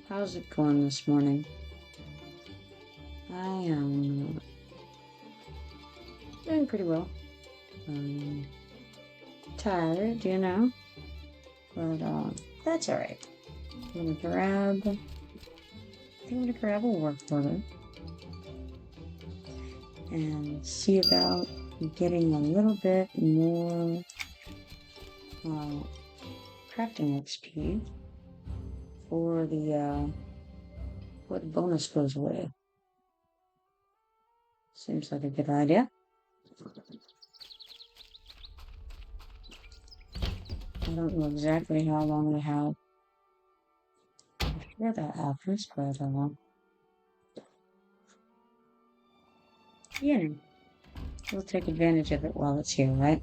How's it going this morning? I am doing pretty well. Um, Tired, but that's all right. I'm gonna grab a work order and see about getting a little bit more uh, crafting XP for the bonus goes away. Seems like a good idea. I don't know exactly how long we have before that happens, but we'll take advantage of it while it's here, right?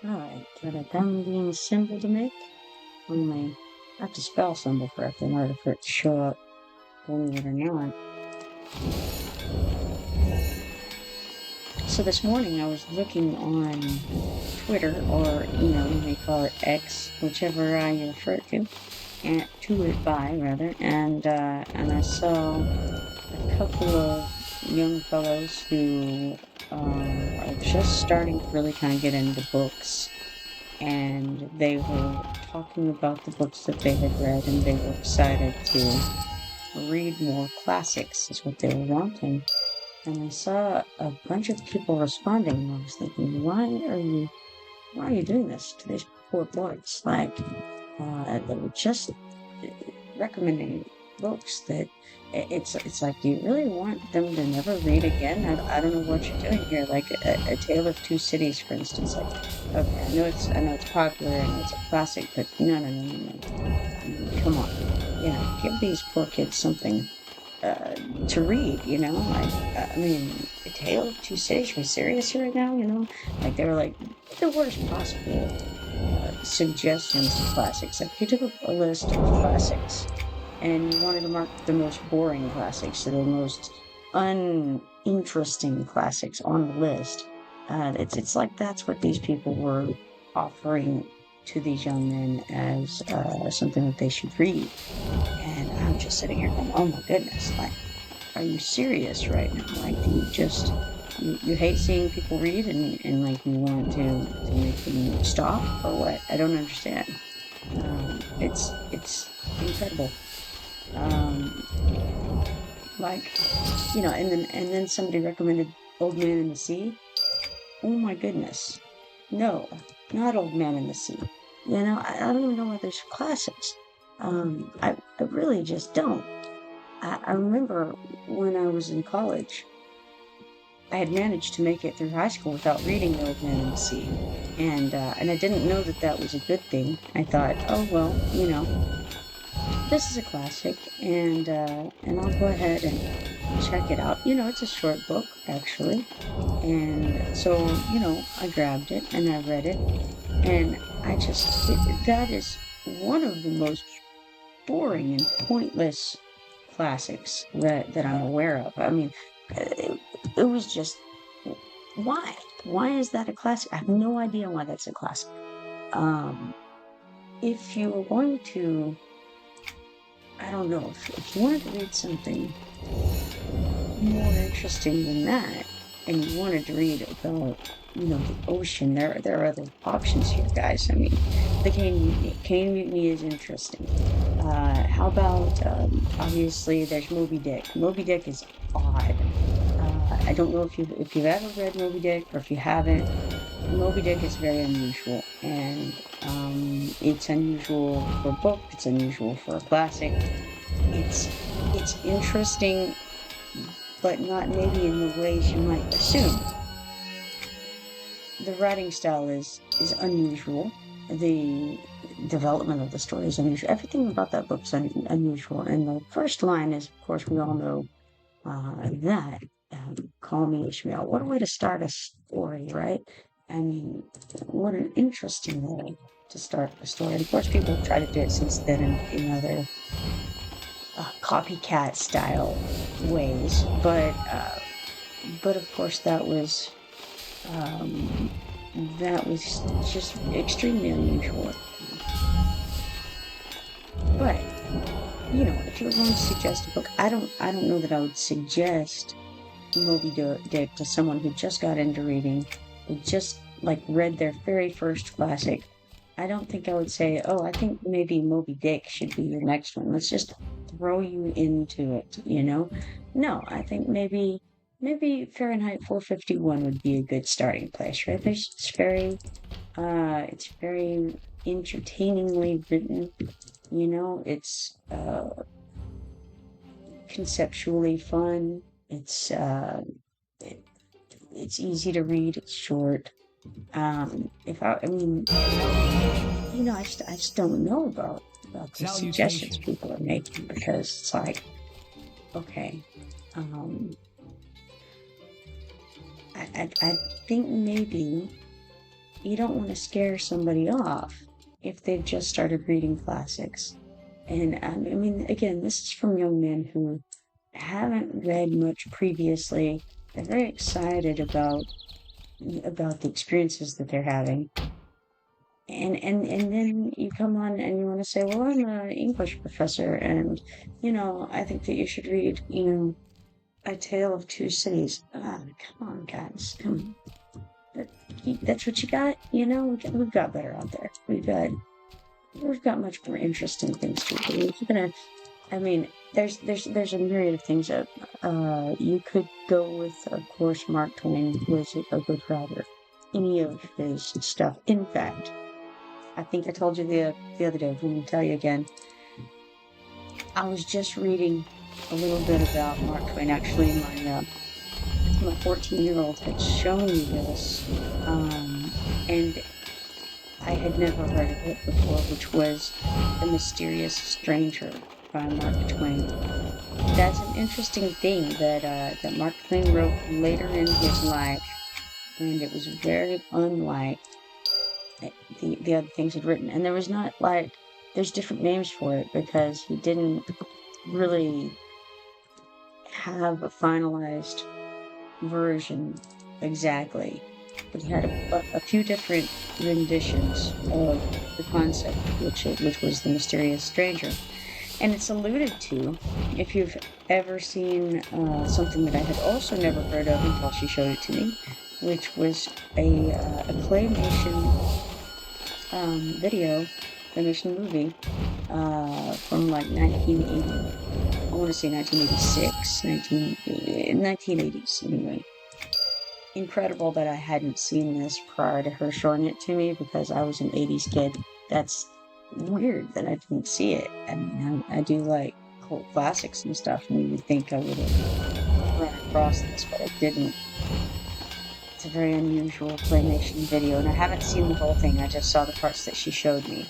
Alright, got a diamond being symbol to make. Only I have to spell symbol correctly in order for it to show up, believe it or not. So this morning I was looking on Twitter, or you may call it X, whichever you refer to it by rather, and I saw a couple of young fellows who are just starting to really kind of get into books, and they were talking about the books that they had read, and they were excited to read more classics, is what they were wanting. And I saw a bunch of people responding, and I was thinking, why are you doing this to these poor boys? Like, they were just recommending books that it's like, do you really want them to never read again? I don't know what you're doing here. Like a Tale of Two Cities, for instance. Like, okay, I know it's popular and it's a classic, but no. I mean, come on, give these poor kids something to read, like, I mean, A Tale of Two Cities, are we serious right now, like, they were like, the worst possible suggestions of classics. Like, you took a list of classics, and you wanted to mark the most boring classics, so the most uninteresting classics on the list. It's like that's what these people were offering to these young men as something that they should read. And I'm just sitting here going, oh my goodness, like, are you serious right now? Like, do you just, you hate seeing people read and like you want to make them stop or what? I don't understand. It's incredible. Like, and then somebody recommended Old Man in the Sea. Oh my goodness. No, not Old Man in the Sea. I don't even know why there's classics. I really just don't. I remember when I was in college, I had managed to make it through high school without reading The Old Man and the Sea, and I didn't know that that was a good thing. I thought, oh well, this is a classic, and I'll go ahead and check it out. It's a short book actually, and so I grabbed it and I read it, and that is one of the most boring and pointless classics that I'm aware of. I mean, it was just, why? Why is that a classic? I have no idea why that's a classic. If you were going to, I don't know, if you wanted to read something more interesting than that, and you wanted to read about, the ocean, there are other options here, guys. I mean, the Cane Mutiny is interesting. How about, obviously, there's Moby Dick. Moby Dick is odd. I don't know if you've ever read Moby Dick, or if you haven't. Moby Dick is very unusual, and it's unusual for a book. It's unusual for a classic. It's interesting, but not maybe in the ways you might assume. The writing style is unusual. The development of the story is unusual. Everything about that book is unusual. And the first line is, of course, we all know that. Call me Ishmael. What a way to start a story, right? I mean, what an interesting way to start a story. And of course, people have tried to do it since then in other copycat style ways, but of course that was just extremely unusual. But if you're going to suggest a book, I don't know that I would suggest Moby Dick to someone who just got into reading, who just read their very first classic. I don't think I would say, oh, I think maybe Moby Dick should be your next one. Let's just throw you into it, No, I think maybe Fahrenheit 451 would be a good starting place, right? It's very entertainingly written, it's conceptually fun. It's easy to read. It's short. I just don't know about the suggestions people are making, because it's like, okay, I think maybe you don't want to scare somebody off if they've just started reading classics. And again, this is from young men who haven't read much previously. They're very excited about the experiences that they're having. And then you come on and you want to say, well, I'm an English professor, and I think that you should read A Tale of Two Cities. Come on, guys, come on. That's what you got. We've got better out there. We've got much more interesting things to do. There's a myriad of things that you could go with. Of course, Mark Twain was a good writer. Any of his stuff. In fact, I think I told you the other day, I'm going to tell you again. I was just reading a little bit about Mark Twain. Actually, my 14-year-old had shown me this, and I had never heard of it before, which was The Mysterious Stranger by Mark Twain. That's an interesting thing that Mark Twain wrote later in his life, and it was very unlike the other things he'd written. And there was not there's different names for it, because he didn't really have a finalized version exactly. But he had a few different renditions of the concept, which was The Mysterious Stranger. And it's alluded to, if you've ever seen something that I had also never heard of until she showed it to me, which was a claymation claymation movie from 1980. I want to say 1986, 1980s anyway. Incredible that I hadn't seen this prior to her showing it to me, because I was an 80s kid. That's weird that I didn't see it. I do like cult classics and stuff, and you would think I would have run across this, but I didn't. It's a very unusual claymation video, and I haven't seen the whole thing. I just saw the parts that she showed me.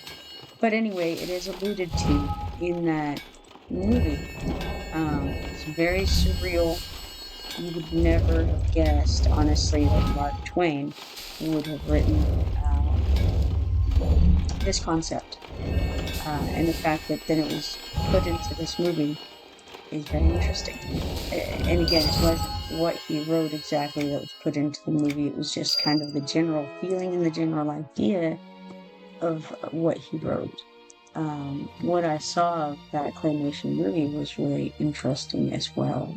But anyway, it is alluded to in that movie. It's very surreal. You would never have guessed, honestly, that Mark Twain would have written this concept. And the fact that then it was put into this movie is very interesting. And again, it wasn't what he wrote exactly that was put into the movie. It was just kind of the general feeling and the general idea of what he wrote. What I saw of that claymation movie was really interesting as well.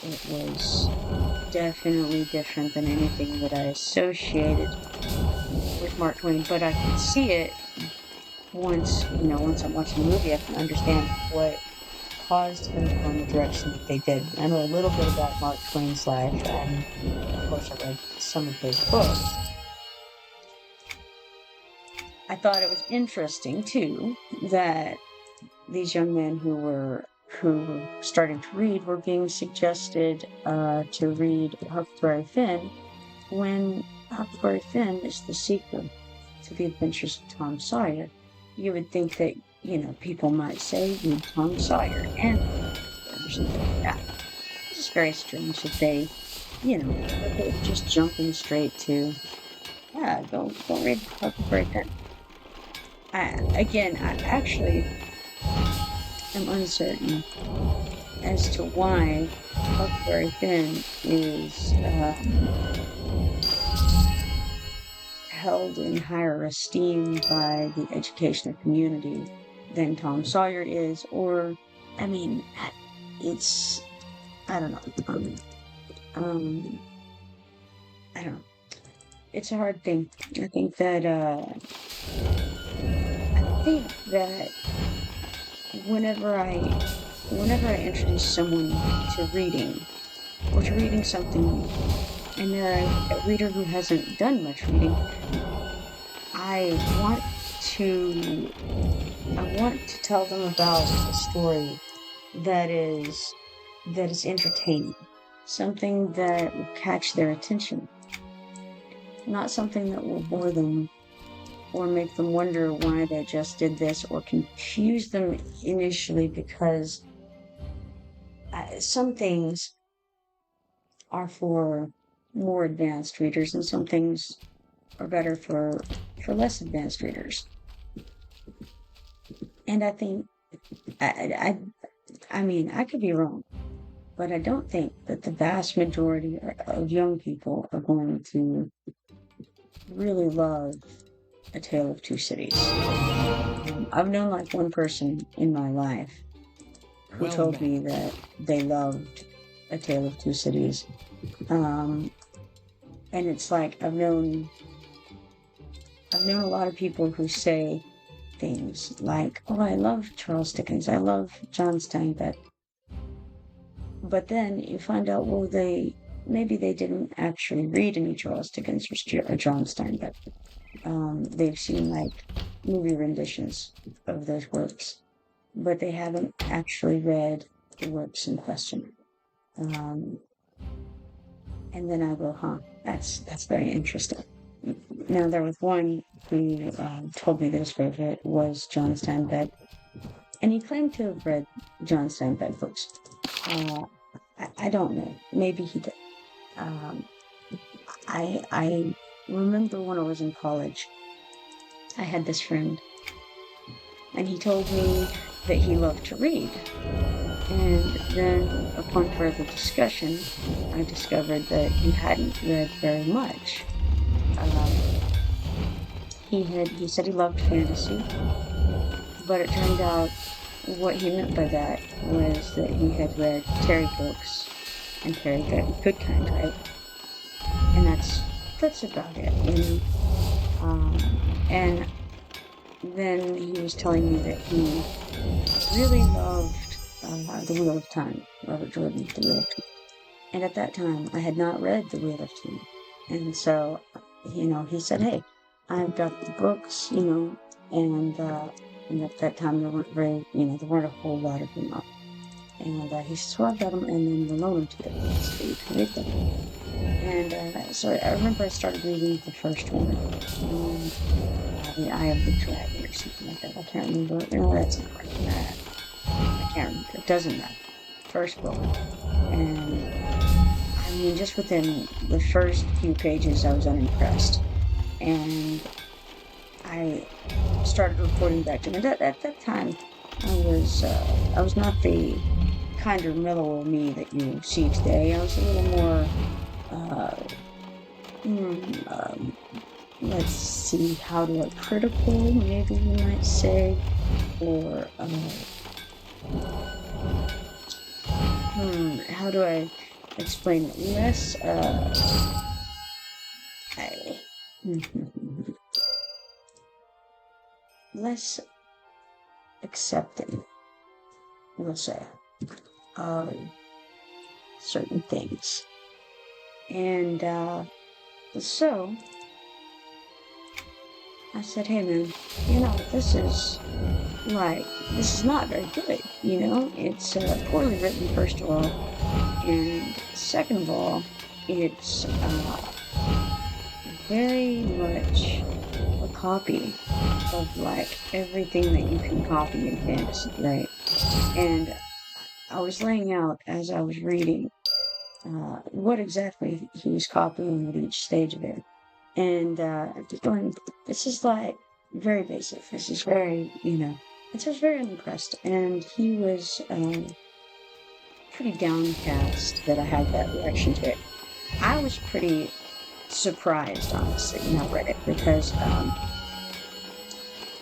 It was definitely different than anything that I associated with Mark Twain, but I could see it once I'm watching the movie. I can understand what caused them to go in the direction that they did. I know a little bit about Mark Twain's life, and of course I read some of his books. I thought it was interesting too that these young men who were starting to read were being suggested to read Huckleberry Finn, when Huckleberry Finn is the sequel to The Adventures of Tom Sawyer. You would think that, people might say read Tom Sawyer and or something like that. It's just very strange that they just jumping straight to, yeah, go read Huckleberry Finn. I actually am uncertain as to why Huckleberry Finn is held in higher esteem by the educational community than Tom Sawyer is, or, I mean, it's, I don't know. I don't know. It's a hard thing. I think that whenever I introduce someone to reading, or to reading something, and they're a reader who hasn't done much reading, I want to tell them about a story that is entertaining, something that will catch their attention, not something that will bore them or make them wonder why they just did this, or confuse them initially, because some things are for more advanced readers and some things are better for less advanced readers. And I think, I mean, I could be wrong, but I don't think that the vast majority of young people are going to really love A Tale of Two Cities. I've known like one person in my life who told me that they loved A Tale of Two Cities. And it's like I've known a lot of people who say things like, "Oh, I love Charles Dickens, I love John Steinbeck." But then you find out, well, maybe they didn't actually read any Charles Dickens or John Steinbeck. They've seen like movie renditions of those works, but they haven't actually read the works in question. And then I go, huh, that's very interesting. Now, there was one who told me that his favorite was John Steinbeck, and he claimed to have read John Steinbeck books. I don't know. Maybe he did. I remember when I was in college, I had this friend, and he told me that he loved to read. And then, upon further discussion, I discovered that he hadn't read very much. He said he loved fantasy, but it turned out what he meant by that was that he had read Terry books and Terry Goodkind, right? And that's about it, you know. And then he was telling me that he really loved The Wheel of Time, Robert Jordan's The Wheel of Time. And at that time, I had not read The Wheel of Time. And so, he said, hey, I've got the books, and at that time there weren't a whole lot of them up. And he said, so I've got them, and then we'll loan them to you, so you can read them. And so I remember I started reading the first one, The Eye of the Dragon or something like that. I can't remember. That's not right. I can't remember. It doesn't matter. First book. And I mean, just within the first few pages, I was unimpressed. And I started reporting back to him. At that time, I was not the kinder, mellower me that you see today. I was a little more, let's see, critical, maybe you might say, or, how do I explain it? Less, less accepting, we'll say, of certain things. And so I said, hey man, this is not very good, it's poorly written, first of all, and second of all, it's very much a copy of like everything that you can copy in fantasy, right? And I was laying out as I was reading what exactly he was copying at each stage of it. And going, this is like very basic. This is very, and so I was very unimpressed. And he was pretty downcast that I had that reaction to it. I was pretty surprised, honestly, when I read it because,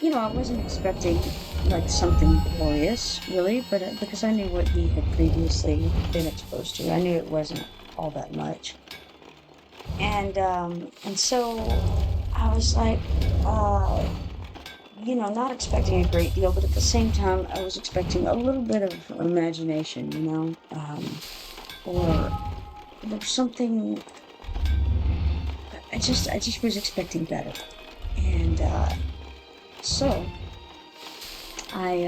I wasn't expecting like something glorious, really, but because I knew what he had previously been exposed to, I knew it wasn't all that much. And so I was like, not expecting a great deal, but at the same time, I was expecting a little bit of imagination, or something. I just was expecting better, and so I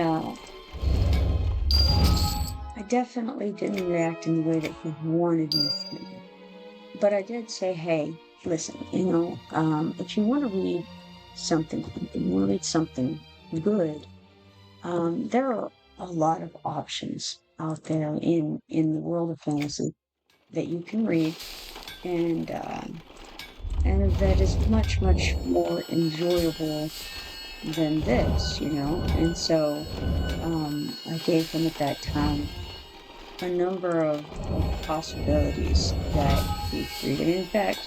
I definitely didn't react in the way that he wanted me to. But I did say, hey, listen, if you want to read something, if you want to read something good, there are a lot of options out there in the world of fantasy that you can read, and that is much, much more enjoyable than this, And so I gave him at that time a number of possibilities that he could read. And in fact,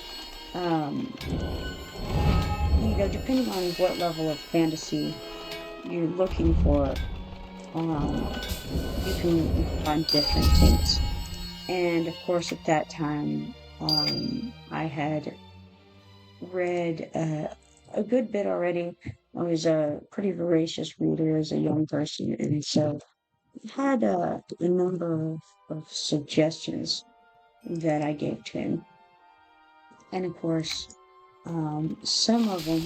depending on what level of fantasy you're looking for, you can find different things. And of course, at that time, I had read a good bit already. I was a pretty voracious reader as a young person, and so I had a number of suggestions that I gave to him. And of course, some of them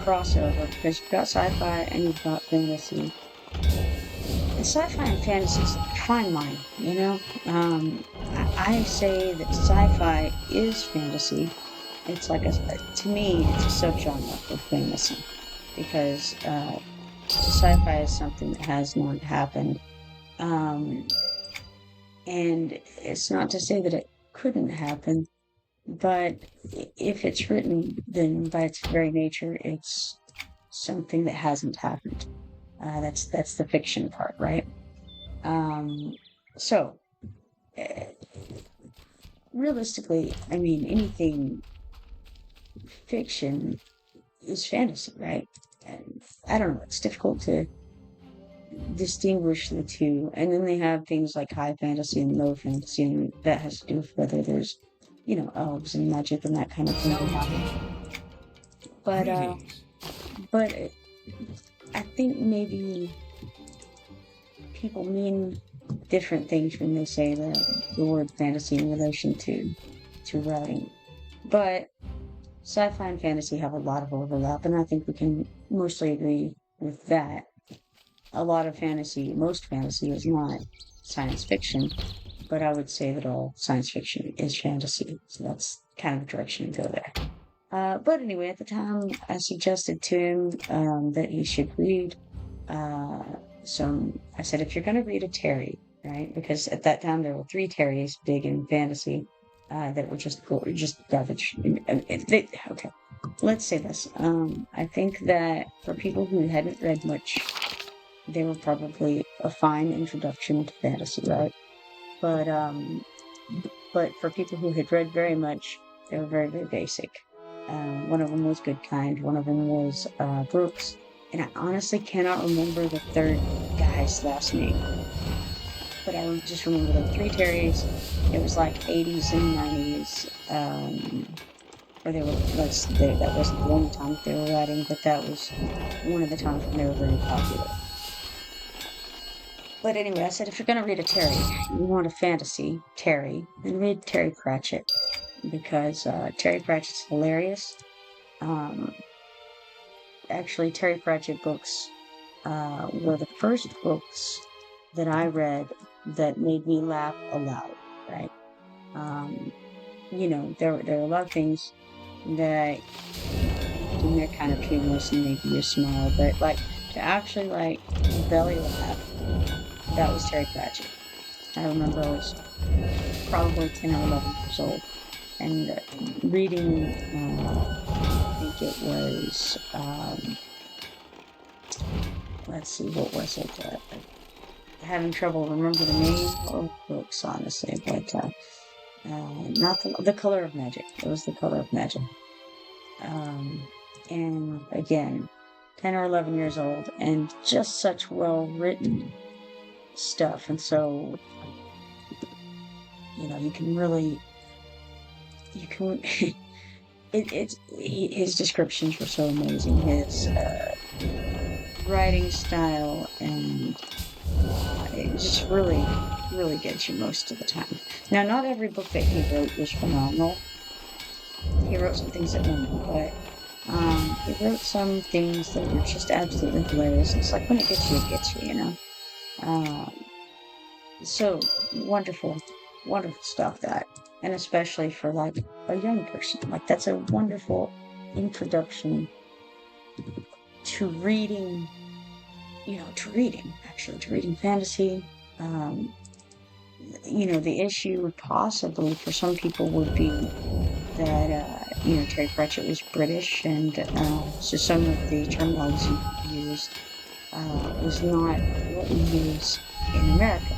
crossover because you've got sci-fi and you've got fantasy. And sci-fi and fantasy is a fine line, I say that sci-fi is fantasy. It's like to me, it's a subgenre of fantasy because sci-fi is something that has not happened. And it's not to say that it couldn't happen, but if it's written, then by its very nature, it's something that hasn't happened. That's the fiction part, right? So realistically, I mean, anything fiction is fantasy, right? And I don't know, it's difficult to distinguish the two. And then they have things like high fantasy and low fantasy, and that has to do with whether there's, elves and magic and that kind of thing. But I think maybe people mean different things when they say the word fantasy in relation to writing. But sci-fi and fantasy have a lot of overlap, and I think we can mostly agree with that. Most fantasy is not science fiction, but I would say that all science fiction is fantasy. So that's kind of the direction to go there. But anyway, at the time, I suggested to him that he should read I said, if you're going to read a Terry, right? Because at that time, there were 3 Terrys big in fantasy that were just garbage. Okay, let's say this. I think that for people who hadn't read much, they were probably a fine introduction to fantasy, right? But for people who had read very much, they were very, very basic. One of them was Goodkind, one of them was Brooks, and I honestly cannot remember the third guy's last name. But I just remember the 3 Terrys. It was like 80s and 90s, or that wasn't the only time that they were writing, but that was one of the times when they were very popular. But anyway, I said, if you're going to read a Terry, you want a fantasy Terry, then read Terry Pratchett, because Terry Pratchett's hilarious. Actually, Terry Pratchett books were the first books that I read that made me laugh aloud, right? There are a lot of things that they're kind of humorous and make you smile, but to actually belly laugh, that was Terry Pratchett. I remember I was probably 10 or 11 years old, and reading, I think it was, let's see, what was it? Having trouble remember the name of books, honestly, but not the Color of Magic. It was the Color of Magic. And again, 10 or 11 years old, and just such well-written stuff. And so, you can really, his descriptions were so amazing. His writing style, and it just really, really gets you most of the time. Now, not every book that he wrote was phenomenal. He wrote some things that weren't, but he wrote some things that were just absolutely hilarious. It's like, when it gets you, So wonderful, wonderful stuff, that, and especially for like a young person. Like, that's a wonderful introduction to reading, to reading fantasy. The issue possibly for some people would be that, Terry Pratchett was British, and so some of the terminology used was not what we use in America.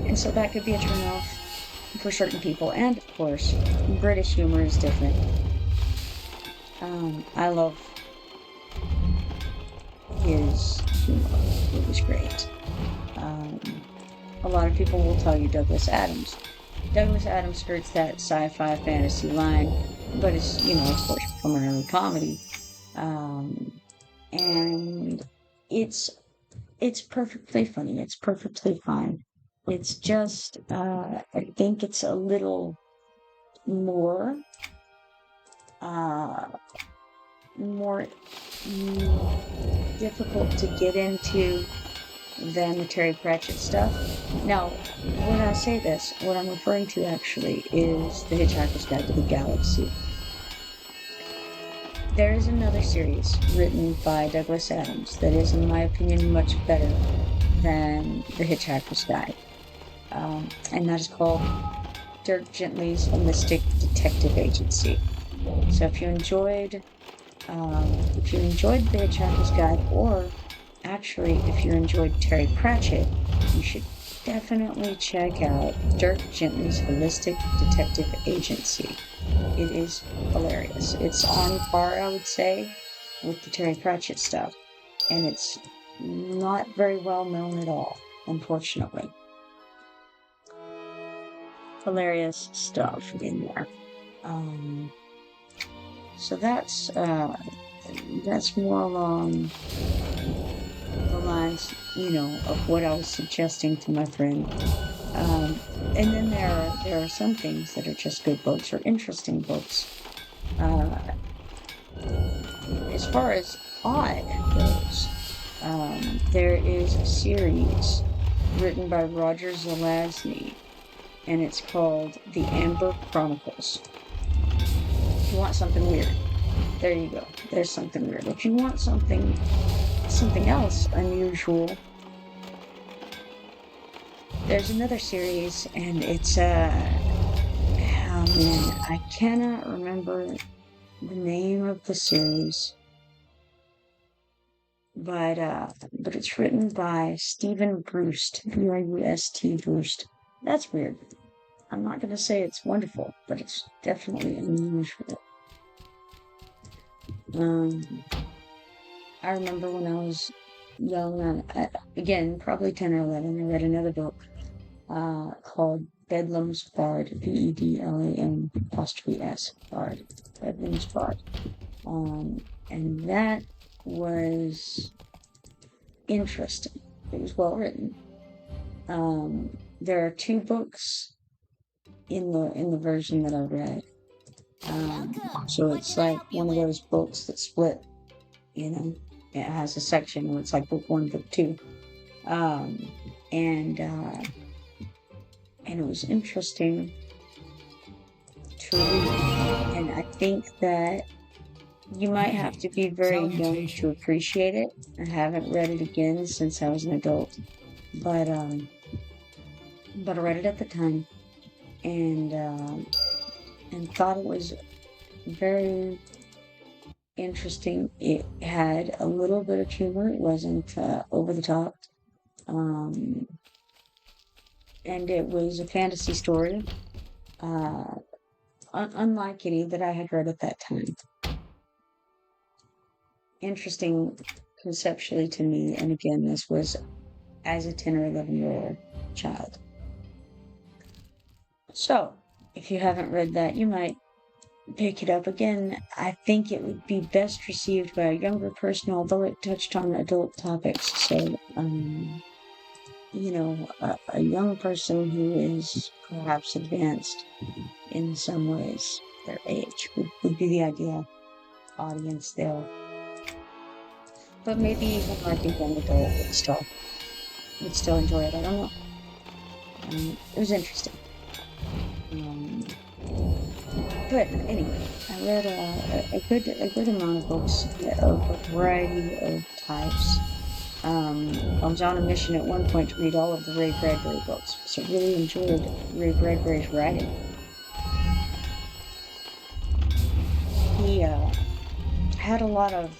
And so that could be a turnoff for certain people. And of course, British humor is different. I love his humor. It was great. A lot of people will tell you Douglas Adams. Douglas Adams skirts that sci-fi fantasy line, but it's, of course, primarily comedy. And it's perfectly funny. It's perfectly fine. It's just, I think it's a little more difficult to get into than the Terry Pratchett stuff. Now, when I say this, what I'm referring to actually is The Hitchhiker's Guide to the Galaxy. There is another series written by Douglas Adams that is, in my opinion, much better than The Hitchhiker's Guide. And that is called Dirk Gently's Holistic Detective Agency. So if you enjoyed The Hitchhiker's Guide, or actually if you enjoyed Terry Pratchett, you should definitely check out Dirk Gently's Holistic Detective Agency. It is hilarious. It's on par, I would say, with the Terry Pratchett stuff, and it's not very well known at all, unfortunately. Hilarious stuff in there. So that's more along the lines, of what I was suggesting to my friend. And then there are some things that are just good books or interesting books. As far as odd goes, there is a series written by Roger Zelazny, and it's called The Amber Chronicles. If you want something weird, there you go. There's something weird. If you want something else unusual, there's another series, and it's I cannot remember the name of the series, but it's written by Stephen Brust, Brust. Brust. That's weird. I'm not going to say it's wonderful, but it's definitely unusual. I remember when I was young, again, probably 10 or 11, I read another book called Bedlam's Bard, Bedlam''S Bard, Bedlam's Bard. And that was interesting. It was well written. There are 2 books in the version that I read. So it's like one of those books that split, it has a section where it's like book 1, book 2. And it was interesting to read. And I think that you might have to be very young to appreciate it. I haven't read it again since I was an adult. But but I read it at the time, and thought it was very interesting. It had a little bit of humor. It wasn't over the top. And it was a fantasy story, unlike any that I had read at that time. Interesting conceptually to me, and again, this was as a 10 or 11-year-old child. So, if you haven't read that, you might pick it up again. I think it would be best received by a younger person, although it touched on adult topics. So, a young person who is perhaps advanced in some ways, their age would be the ideal audience there. But maybe even like a young adult would still enjoy it. I don't know. It was interesting. But anyway, I read a good amount of books of a variety of types. I was on a mission at one point to read all of the Ray Bradbury books, so I really enjoyed Ray Bradbury's writing. He had a lot of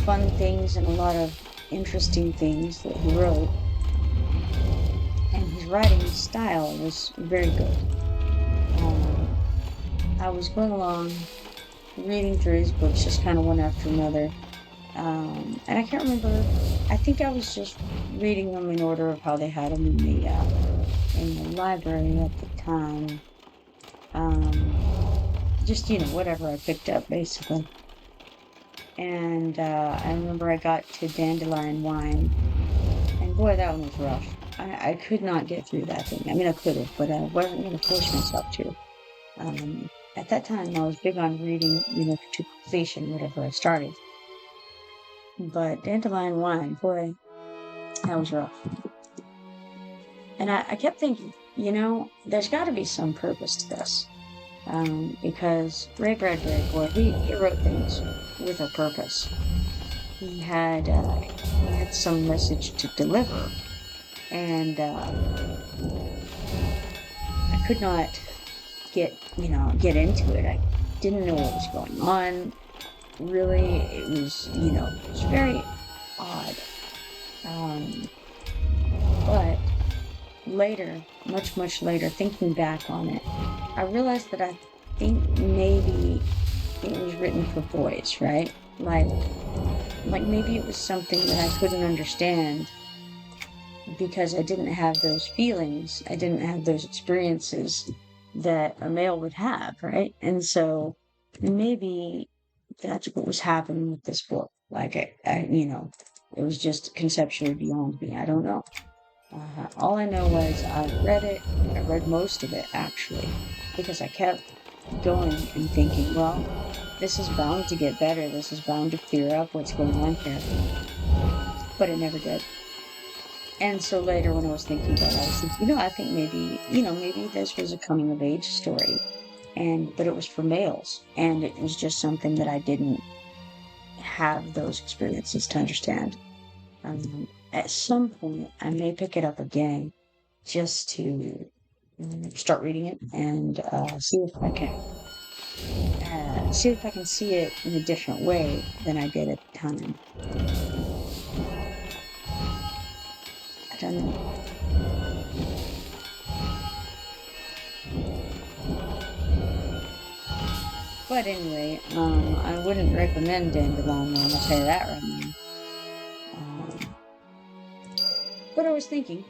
fun things and a lot of interesting things that he wrote, and his writing style was very good. I was going along, reading through his books, just kind of one after another. And I can't remember, I think I was just reading them in order of how they had them in the library at the time. Just, whatever I picked up, basically. And I remember I got to Dandelion Wine, and boy, that one was rough. I could not get through that thing. I mean, I could have, but I wasn't going to force myself to. At that time, I was big on reading, to completion, whatever I started. But Dandelion Wine, boy, that was rough. And I kept thinking, there's got to be some purpose to this. Because Ray Bradbury, boy, he wrote things with a purpose. He had some message to deliver. And I could not get into it. I didn't know what was going on. Really, it was very odd. But later, much later, thinking back on it, I realized that I think maybe it was written for boys, right? Like maybe it was something that I couldn't understand because I didn't have those feelings. I didn't have those experiences that a male would have, right? And so maybe that's what was happening with this book. Like, it was just conceptually beyond me. I don't know. All I know was I read most of it, actually, because I kept going and thinking, well, this is bound to get better. This is bound to clear up what's going on here. But it never did. And so later when I was thinking about it, I was thinking, I think maybe this was a coming-of-age story. But it was for males, and it was just something that I didn't have those experiences to understand. At some point, I may pick it up again, just to start reading it and see if I can see it in a different way than I did at the time. I don't know. But anyway, I wouldn't recommend Dandelion Wine, I'll tell you that right now. But I was thinking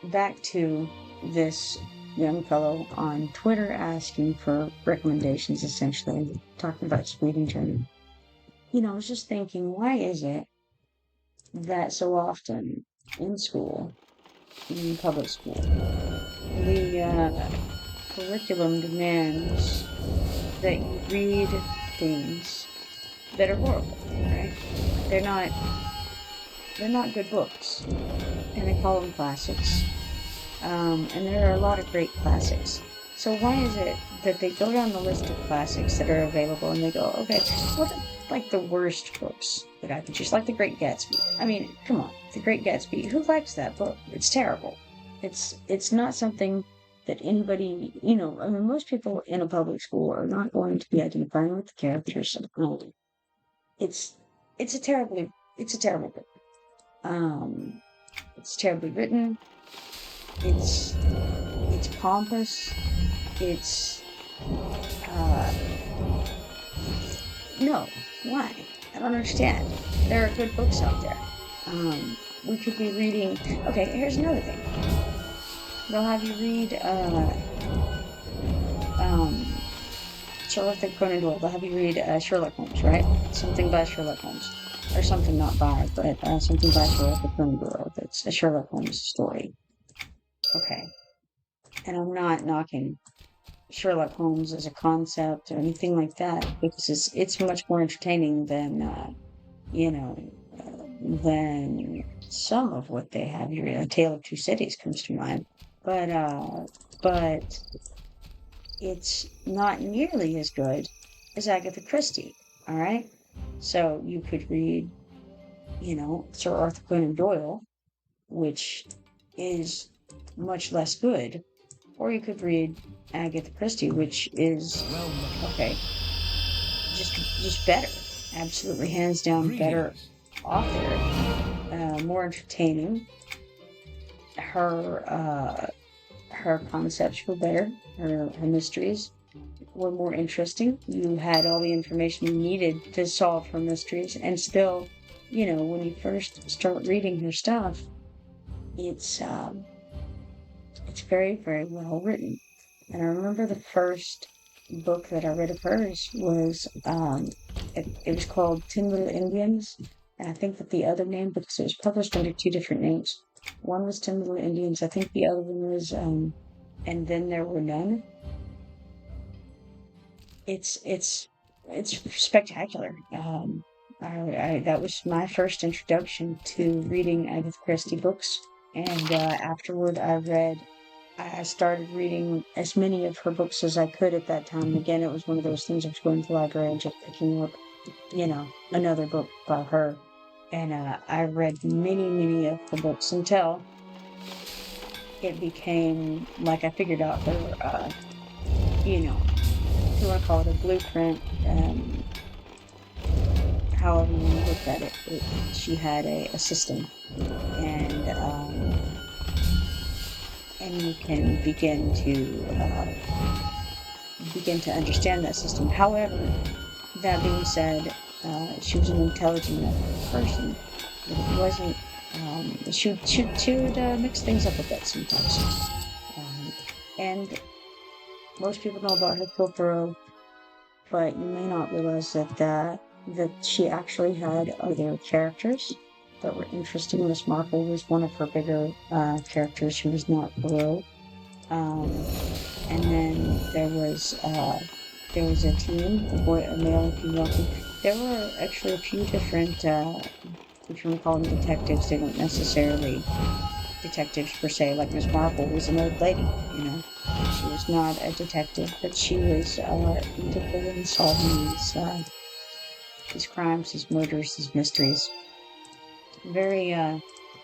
back to this young fellow on Twitter asking for recommendations, essentially, talking about his reading journey. I was just thinking, why is it that so often in school, in public school, the curriculum demands that you read things that are horrible, right? They're not good books, and they call them classics. And there are a lot of great classics. So why is it that they go down the list of classics that are available and they go, okay, what are like the worst books that I could choose? Like The Great Gatsby. I mean, come on, The Great Gatsby. Who likes that book? It's terrible. It's not something that anybody, you know, I mean, most people in a public school are not going to be identifying with the characters. It's it's a terrible book. It's terribly written. It's pompous. It's no, why? I don't understand. There are good books out there. We could be reading. Okay, here's another thing. They'll have you read Sir Arthur Conan Doyle. They'll have you read Sherlock Holmes, right? Something by Sherlock Holmes, or something not by, but something by Sir Arthur Conan Doyle. That's a Sherlock Holmes story. Okay, and I'm not knocking Sherlock Holmes as a concept or anything like that, because it's much more entertaining than than some of what they have here. A Tale of Two Cities comes to mind, but it's not nearly as good as Agatha Christie. All right, so you could read, Sir Arthur Conan Doyle, which is much less good, or you could read Agatha Christie, which is okay, just better, absolutely hands down better author, more entertaining. Her concepts were better. Her mysteries were more interesting. You had all the information you needed to solve her mysteries, and still, when you first start reading her stuff, it's very, very well written. And I remember the first book that I read of hers was it was called 10 Little Indians, and I think that the other name, because it was published under two different names. One was 10 Little Indians. I think the other one was And Then There Were None. It's spectacular. That was my first introduction to reading Agatha Christie books, and afterward I started reading as many of her books as I could at that time. Again, it was one of those things. I was going to the library and just picking up, another book by her. And I read many of her books until it became like I figured out her, if you want to call it a blueprint, however you want to look at it, she had a system, and you can begin to understand that system. However, that being said, she was an intelligent enough person, but it wasn't. She would mix things up a bit sometimes, and most people know about her Pilpero, but you may not realize that she actually had other characters that were interesting. Miss Marple was one of her bigger characters. She was not below. And then there was a team, a male and female team. There were actually a few different, if you want to call them detectives. They weren't necessarily detectives per se. Like Miss Marple was an old lady, She was not a detective, but she was integral in solving these crimes, these murders, these mysteries. Very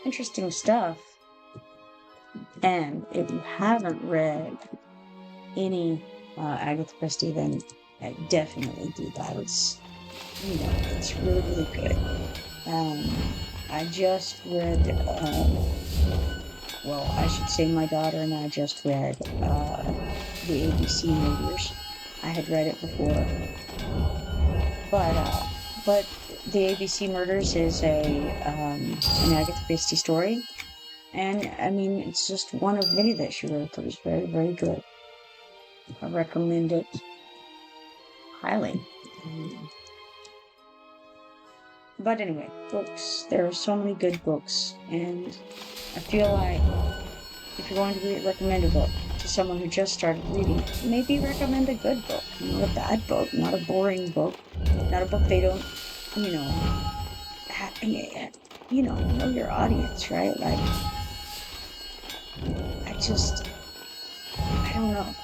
interesting stuff. And if you haven't read any Agatha Christie, then definitely do that. It's really, really good. I just read, I should say my daughter and I just read the ABC Murders. I had read it before, but the ABC Murders is an Agatha Christie story, and I mean, it's just one of many that she wrote that was very, very good. I recommend it highly. But anyway, books. There are so many good books, and I feel like if you're going to recommend a book to someone who just started reading, maybe recommend a good book, not a bad book, not a boring book, not a book they don't, know your audience, right? Like, I don't know.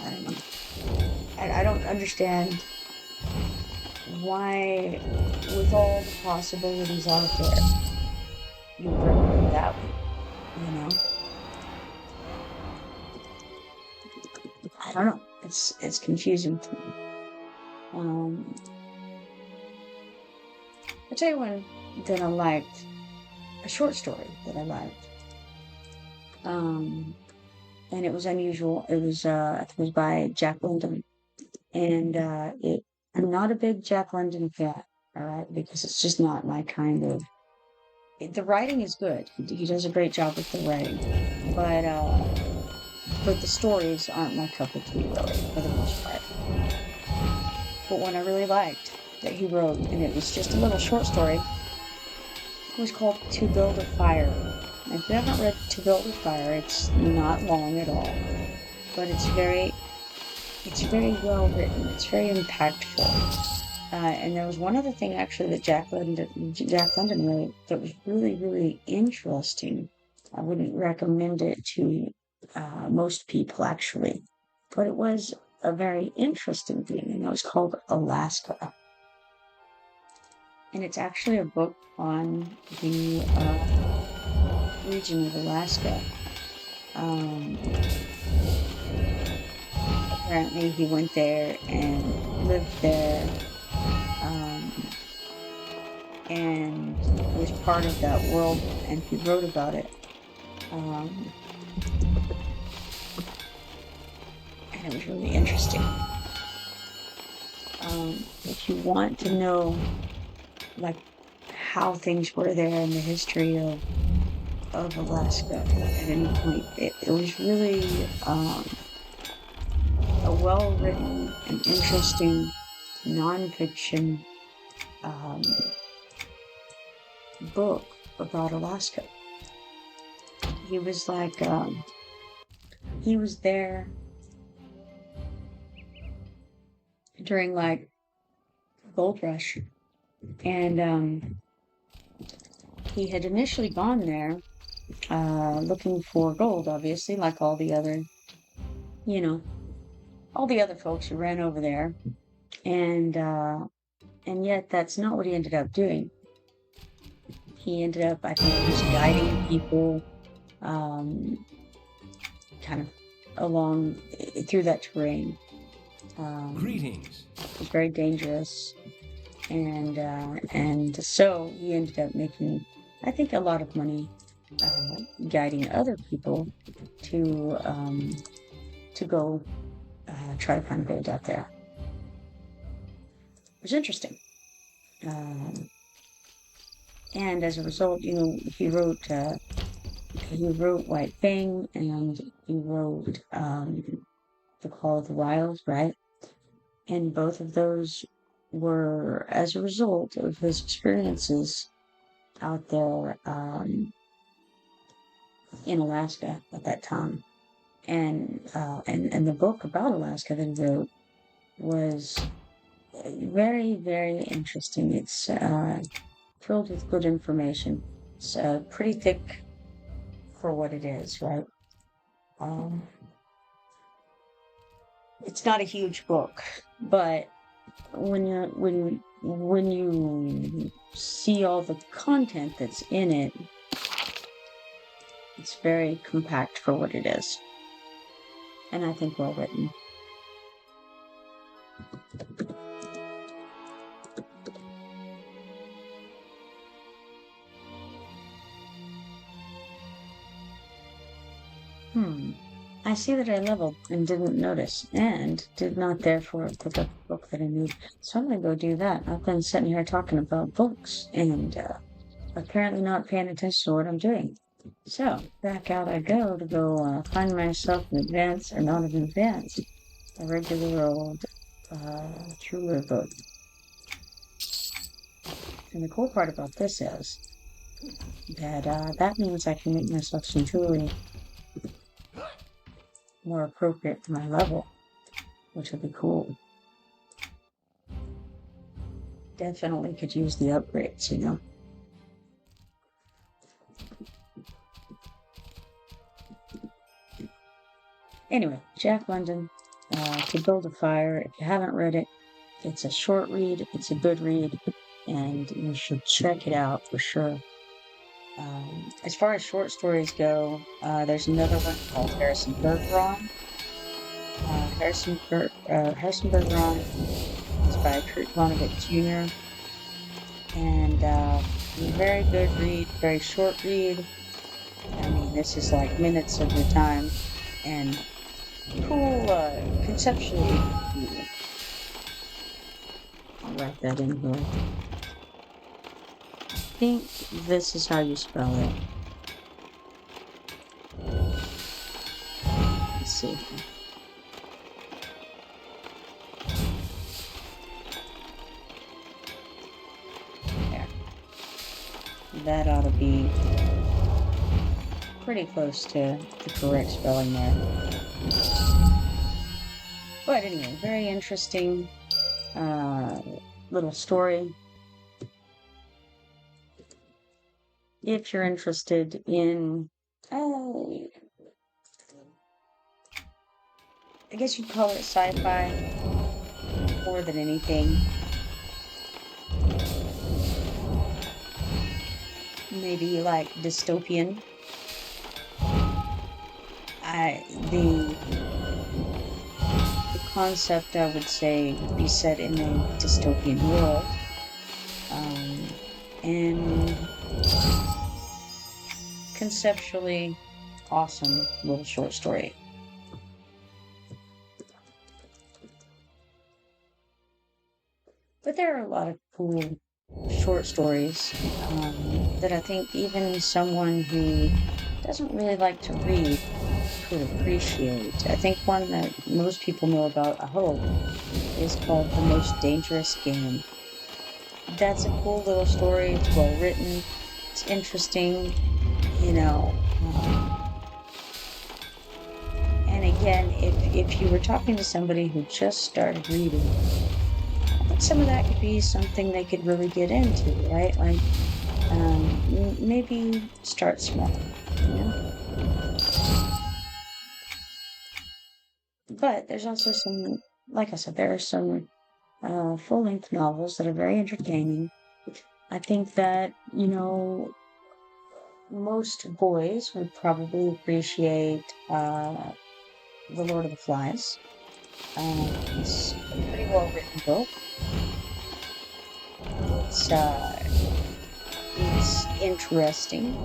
I don't understand why, with all the possibilities out there, you recommend that one, I don't know. It's confusing to me. I'll tell you one that I liked, a short story that I liked. And it was unusual. It was I think it was by Jack London, and I'm not a big Jack London fan, all right, because it's just not my kind of. The writing is good. He does a great job with the writing, but the stories aren't my cup of tea, really, for the most part. But one I really liked that he wrote, and it was just a little short story. It was called To Build a Fire. And if you haven't read To Build a Fire, it's not long at all, but it's very well written. It's very impactful. And there was one other thing actually that Jack London wrote that was really, really interesting. I wouldn't recommend it to most people actually, but it was a very interesting thing, and it was called Alaska. And it's actually a book on the region of Alaska. Apparently he went there and lived there, and was part of that world, and he wrote about it. And it was really interesting. If you want to know like how things were there in the history of Alaska at any point, it was really a well-written and interesting non-fiction book about Alaska. He was like he was there during like gold rush, and he had initially gone there looking for gold, obviously, like all the other folks who ran over there, and yet that's not what he ended up doing. He ended up, I think, just guiding people kind of along through that terrain. Greetings. It was very dangerous, and so he ended up making, I think, a lot of money guiding other people to go try to find gold out there. It was interesting, and as a result, he wrote White Fang, and he wrote The Call of the Wild, right? And both of those were as a result of his experiences out there in Alaska at that time. And the book about Alaska that he wrote was very, very interesting. It's filled with good information. It's pretty thick for what it is, right? It's not a huge book, but when you see all the content that's in it, it's very compact for what it is, and I think well written. I see that I leveled and didn't notice, and did not therefore pick up the book that I need. So I'm going to go do that. I've been sitting here talking about books, and apparently not paying attention to what I'm doing. So, back out I go to go find myself an advance, or not an advance, a regular old shriller book. And the cool part about this is that that means I can make myself some jewelry more appropriate to my level, which would be cool. Definitely could use the upgrades, Anyway, Jack London, To Build a Fire. If you haven't read it, it's a short read, it's a good read, and you should check it out for sure. As far as short stories go, there's another one called Harrison Bergeron. Harrisonburg Run. It's by Kurt Vonnegut Jr. And very good read, very short read. I mean, this is like minutes of your time, and cool, conceptually cool. I'll write that in here. I think this is how you spell it. Let's see. There. That ought to be pretty close to the correct spelling there. But anyway, very interesting little story. If you're interested in, I guess you'd call it sci-fi more than anything. Maybe like dystopian. The concept, I would say, would be set in a dystopian world. And conceptually awesome little short story. But there are a lot of cool short stories that I think even someone who doesn't really like to read could appreciate. I think one that most people know about, I hope, is called The Most Dangerous Game. That's a cool little story. It's well written. It's interesting, you know. And again, if you were talking to somebody who just started reading, I think some of that could be something they could really get into, right? Like, maybe start small, you know? But there's also some, like I said, there are some full-length novels that are very entertaining. I think that, you know, most boys would probably appreciate The Lord of the Flies. It's a pretty well-written book. It's interesting.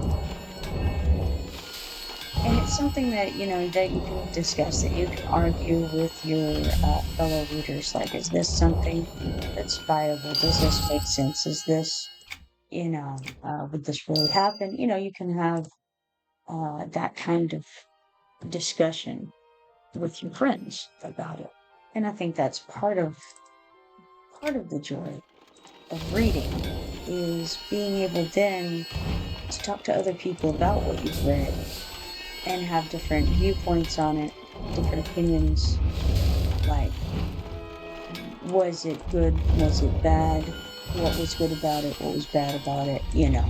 And it's something that, you know, that you can discuss, that you can argue with your fellow readers. Like, is this something that's viable? Does this make sense? Is this, you know, would this really happen? You know, you can have that kind of discussion with your friends about it. And I think that's part of the joy of reading, is being able then to talk to other people about what you've read and have different viewpoints on it, different opinions. Like, was it good? Was it bad? What was good about it? What was bad about it? You know.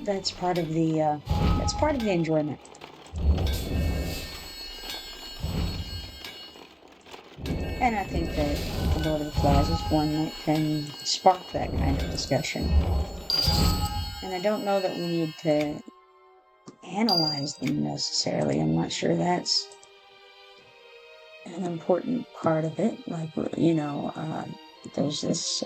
That's part of the enjoyment. And I think that The Lord of the Flies is one that can spark that kind of discussion. And I don't know that we need to analyze them necessarily. I'm not sure that's an important part of it. Like, you know, there's this,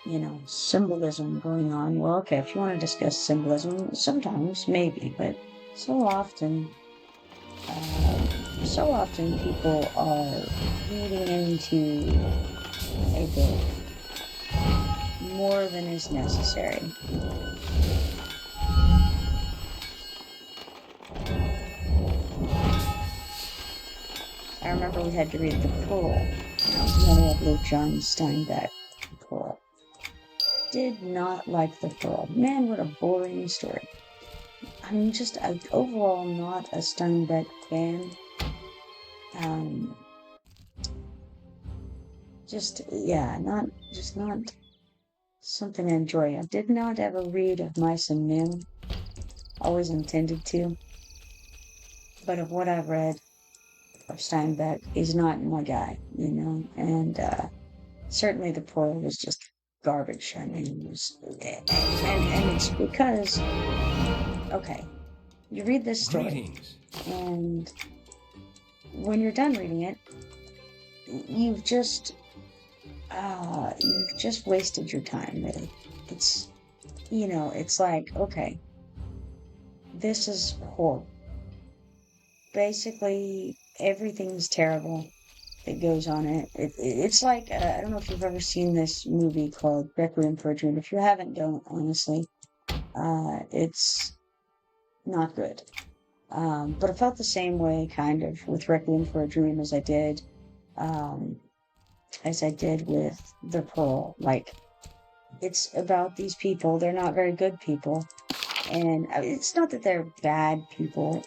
you know, symbolism going on. Well, okay, if you want to discuss symbolism, sometimes, maybe, but so often people are reading into a book more than is necessary. I remember we had to read The Pearl. That was another of Luke John Steinbeck. The Pearl. Did not like The Pearl. Man, what a boring story. I'm just overall not a Steinbeck fan. Not something I enjoy. I did not ever read Of Mice and Men. Always intended to. But of what I've read of Steinbeck, he's not my guy, you know? And certainly The Pearl was just garbage. I mean, it was, and it's because, okay, You read this story, Greetings. and when you're done reading it, you've just wasted your time, really. It's, it's like, okay, this is horrible. Basically, everything's terrible that goes on it's like, I don't know if you've ever seen this movie called Requiem for a Dream. If you haven't, don't, honestly. It's not good. But I felt the same way, kind of, with Requiem for a Dream um, as I did with The Pearl. Like, it's about these people. They're not very good people. And it's not that they're bad people,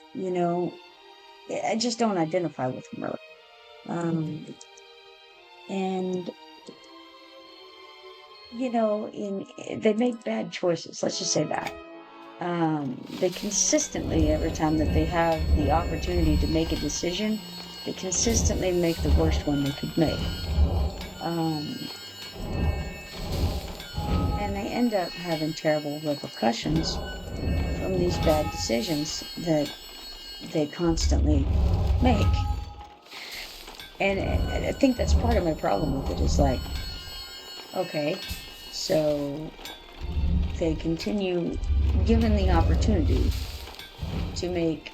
I just don't identify with them, really. And they make bad choices. Let's just say that. They consistently, every time that they have the opportunity to make a decision, they consistently make the worst one they could make. And they end up having terrible repercussions from these bad decisions that they constantly make. And I think that's part of my problem with it, is like, okay, so they continue, given the opportunity to make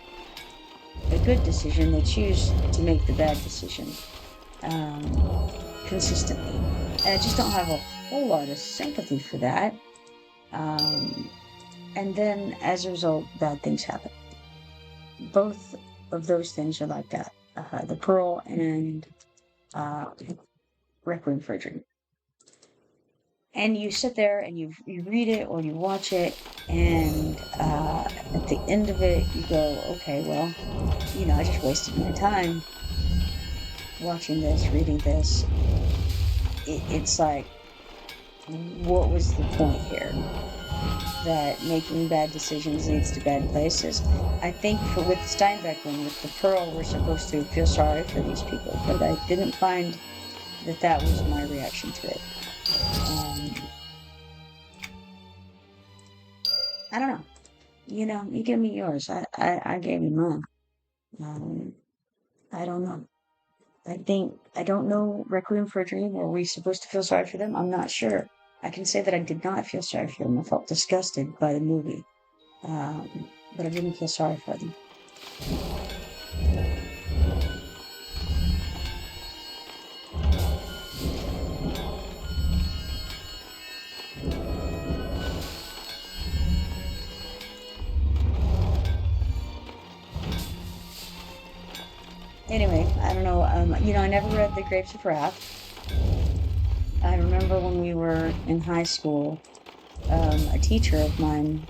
a good decision, they choose to make the bad decision consistently. And I just don't have a whole lot of sympathy for that. And then, as a result, bad things happen. Both of those things are like that. The Pearl and Requiem for a Dream. And you sit there and you read it or you watch it, and at the end of it, you go, okay, well, I just wasted my time watching this, reading this. It's like, what was the point here? That making bad decisions leads to bad places. I think with the Steinbeck one, with the Pearl, we're supposed to feel sorry for these people, but I didn't find that was my reaction to it. I don't know. You give me yours. I gave you mine. I don't know. I don't know Requiem for a Dream. Were we supposed to feel sorry for them? I'm not sure. I can say that I did not feel sorry for them. I felt disgusted by the movie. But I didn't feel sorry for them. Anyway, I don't know. I never read The Grapes of Wrath. I remember when we were in high school, a teacher of mine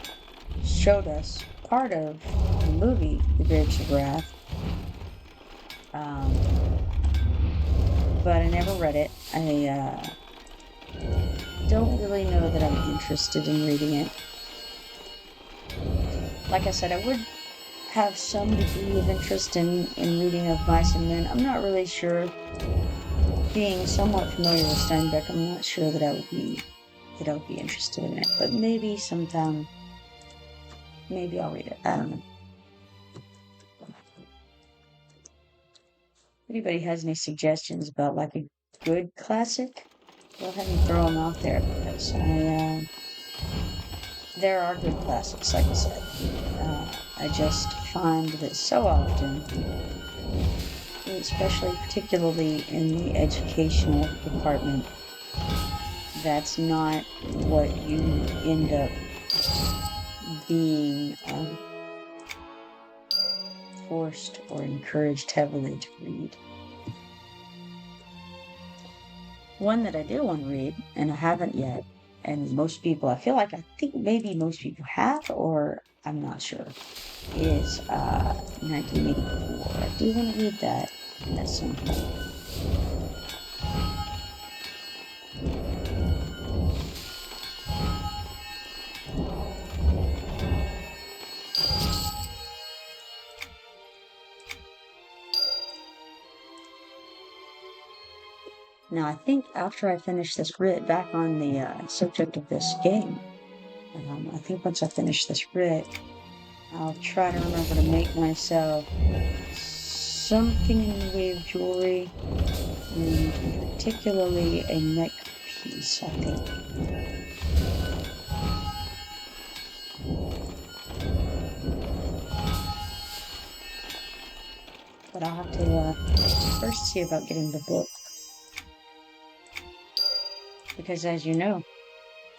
showed us part of the movie The Grapes of Wrath. But I never read it. I don't really know that I'm interested in reading it. Like I said, I would have some degree of interest in reading of Mice and Men. I'm not really sure. Being somewhat familiar with Steinbeck, I'm not sure that I would be interested in it. But maybe sometime, maybe I'll read it. I don't know. If anybody has any suggestions about like a good classic, go ahead and throw them out there, because there are good classics, like I said. I just find that so often, especially particularly in the educational department, that's not what you end up being forced or encouraged heavily to read. One that I do want to read, and I haven't yet, and I think maybe most people have, or I'm not sure, is 1984. I do want to read that at some point. Now, I think after I finish this writ, back on the subject of this game, I think once I finish this writ, I'll try to remember to make myself something in the way of jewelry, and particularly a neck piece, I think. But I'll have to first see about getting the book. Because as you know,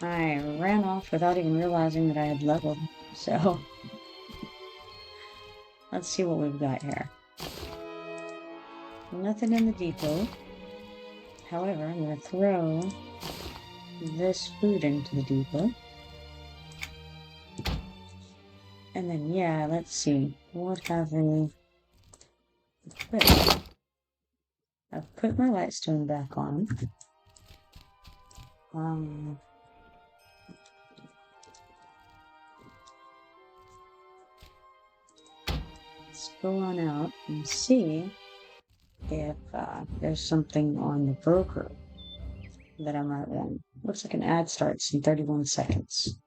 I ran off without even realizing that I had leveled. So, let's see what we've got here. Nothing in the depot. However, I'm going to throw this food into the depot. And then, yeah, let's see. What have we equipped? I've put my lightstone back on. Let's go on out and see if there's something on the broker that I might want. Looks like an ad starts in 31 seconds.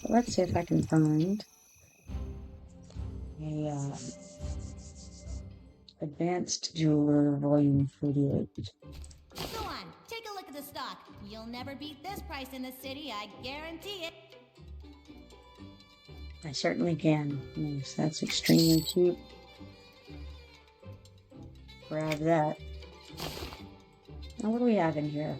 But let's see if I can find a Advanced Jeweler Volume 48. Go on, take a look at the stock. You'll never beat this price in the city, I guarantee it. I certainly can. Yes, that's extremely cheap. Grab that. Now, what do we have in here?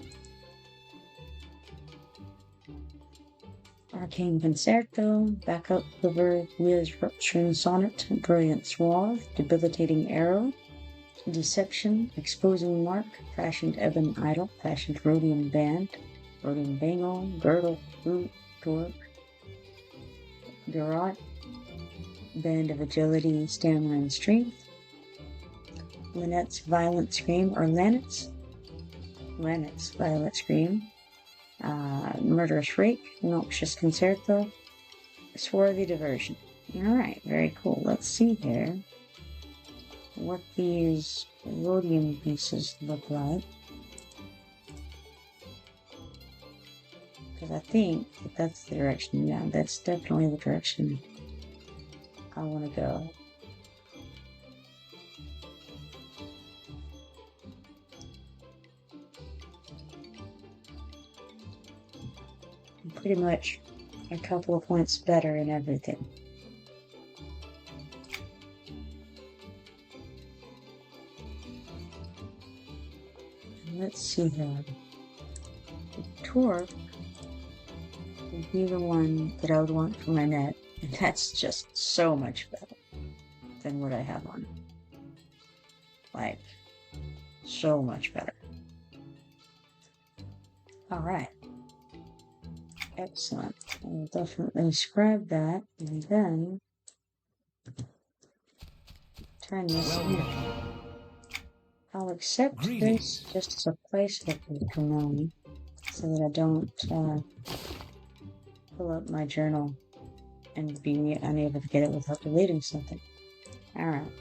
Arcane Concerto, Backup Quiver, Weird Rupturing Sonnet, Brilliant Swath, Debilitating Arrow, Deception, Exposing Mark, Fashioned Ebon Idol, Fashioned Rhodium Band, Rhodium Bangle, Girdle, Boot, Torque, Garrot, Band of Agility, Stamina, and Strength, Lynette's Violent Scream, or Lanette's Violent Scream, Murderous Rake, Noxious Concerto, Swarthy Diversion. Alright, very cool. Let's see here what these rhodium pieces look like. Because I think that that's the direction, yeah, that's definitely the direction I want to go. I'm pretty much a couple of points better in everything. And let's see here. The torque would be the one that I would want for my net, and that's just so much better than what I have on. Like, so much better. Alright. Excellent. I'll definitely scribe that, and then turn this in. I'll accept this just as a placeholder for now, so that I don't pull up my journal and be unable to get it without deleting something. Alright.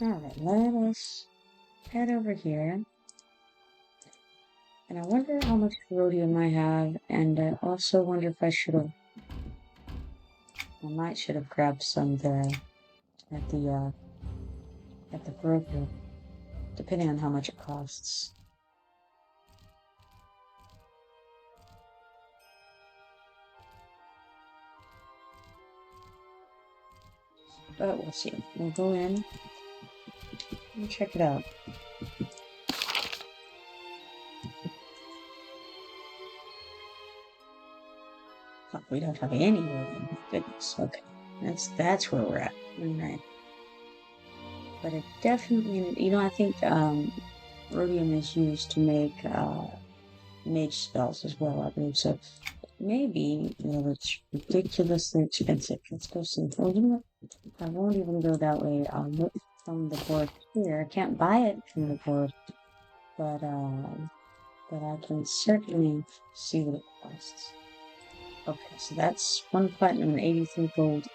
Alright, let us head over here. And I wonder how much rhodium I have, and I also wonder if I might should have grabbed some there at the broker, depending on how much it costs. But we'll see. We'll go in and check it out. Oh, we don't have any rhodium. Goodness. Okay. That's where we're at. Alright. But it definitely, I think rhodium is used to make mage spells as well, I believe. So maybe, it's ridiculously expensive. Let's go see. Oh, I won't even go that way. I'll look from the board here. I can't buy it from the board, but I can certainly see what it costs. Okay, so that's 1 platinum and 83 gold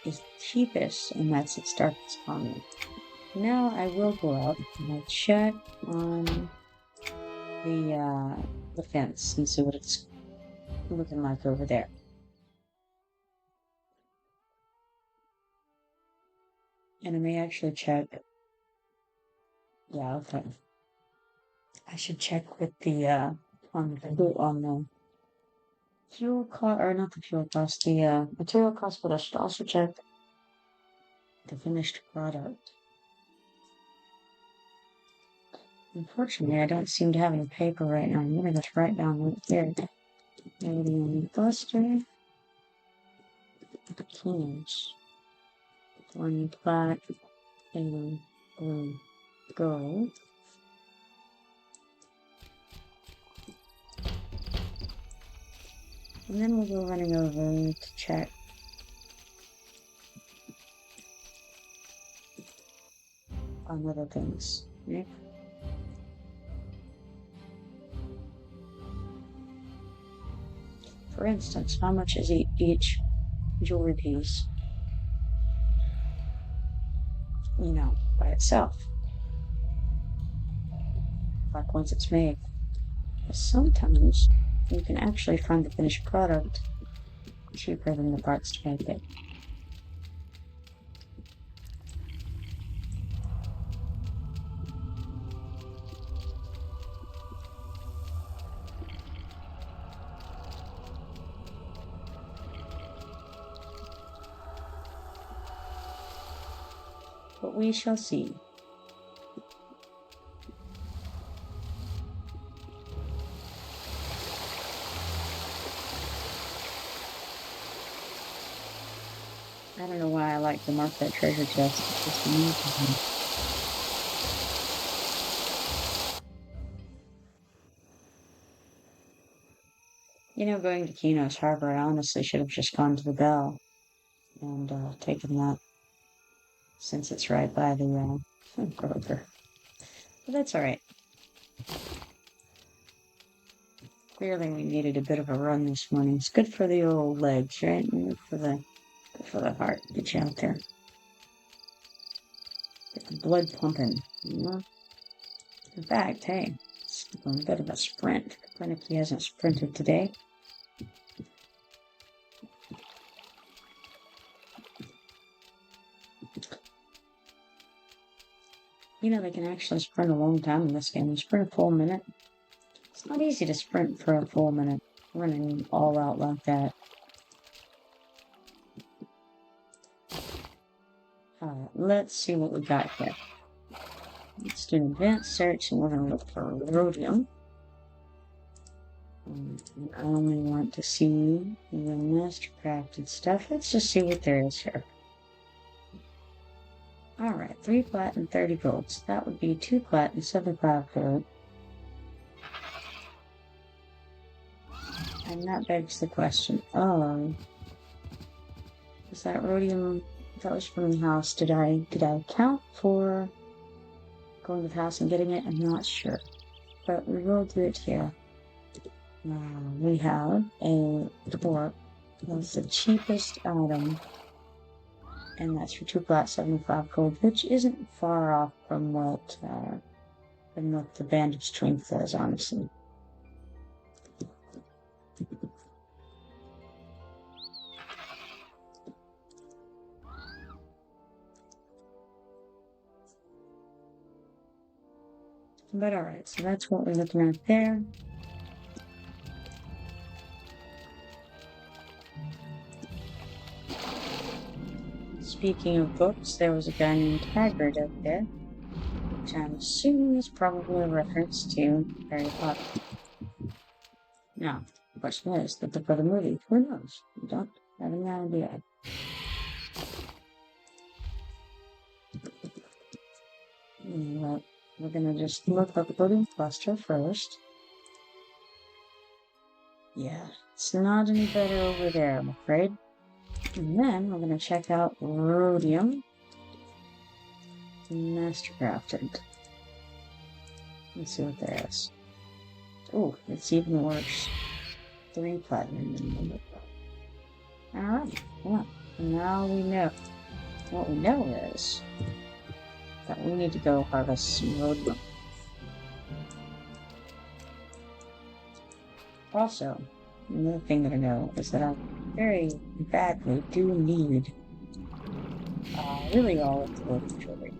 is the cheapest, and that's its darkest comment. Now I will go out and I'll check on the fence and see what it's looking like over there. And I may actually check. Yeah, okay. I should check with the on the fuel cost, or not the fuel cost, the material cost, but I should also check the finished product. Unfortunately, I don't seem to have any paper right now. I'm gonna just write down right here. Radium buster, Qeynos, 1 plat, and blue gold. And then we'll go running over to check on other things. Right? For instance, how much is each jewelry piece, by itself? Like once it's made. Sometimes you can actually find the finished product cheaper than the parts to make it. But we shall see. I don't know why I like to mark that treasure chest. It's just amazing. Going to Qeynos Harbor, I honestly should have just gone to the bell and taken that, since it's right by the broker. But that's alright. Clearly we needed a bit of a run this morning. It's good for the old legs, right? And good for the heart. Get you out there. Get the blood pumping, In fact, hey, it's a bit of a sprint. Antonica hasn't sprinted today. They can actually sprint a long time in this game. They sprint a full minute. It's not easy to sprint for a full minute, running all out like that. Alright, let's see what we got here. Let's do an advanced search, and we're going to look for rhodium. I only want to see the master-crafted stuff. Let's just see what there is here. Alright, 3 plat and 30 gold. So that would be 2 plat and 75 gold. And that begs the question of, is that rhodium that was from the house? Did I count for going to the house and getting it? I'm not sure. But we will do it here. We have a door. That's the cheapest item. And that's for 2 plat, 75 gold, which isn't far off from what the band of strength is, honestly. But alright, so that's what we're looking at there. Speaking of books, there was a guy named Haggard up there, which I'm assuming is probably a reference to Harry Potter. Now, the question is, the book or the movie? Who knows? We don't have any idea. Well, we're gonna just look up Building Cluster first. Yeah, it's not any better over there, I'm afraid. And then we're going to check out rhodium. Mastercrafted. Let's see what there is. Oh, it's even worse. 3 platinum. Alright, well, now we know. What we know is that we need to go harvest some rhodium. Also, another thing that I know is that I very badly do need really all of the rhodium jewelry.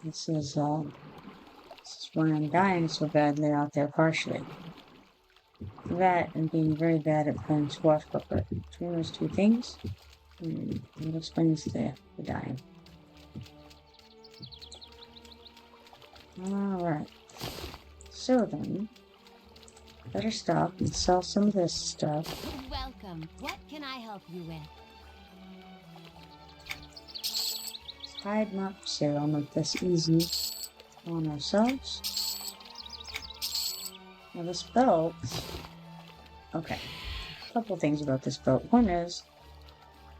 This is why I'm dying so badly out there partially. That and being very bad at playing Swashbuckler. Between those two things, it explains the dying. Alright. So then, better stop and sell some of this stuff. Welcome. What can I help you with? Hide not for sale. I'll make this easy on ourselves. Now this belt. Okay. A couple things about this belt. One is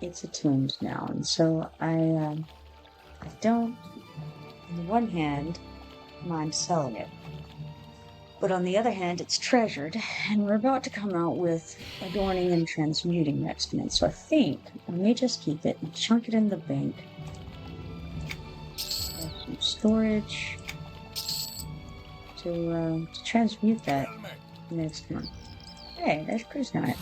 it's attuned now, and so I don't on the one hand mind selling it. But on the other hand, it's treasured, and we're about to come out with adorning and transmuting next month. So I think I may just keep it and chunk it in the bank. Some storage to transmute that next month. Hey, there's Chris Knight.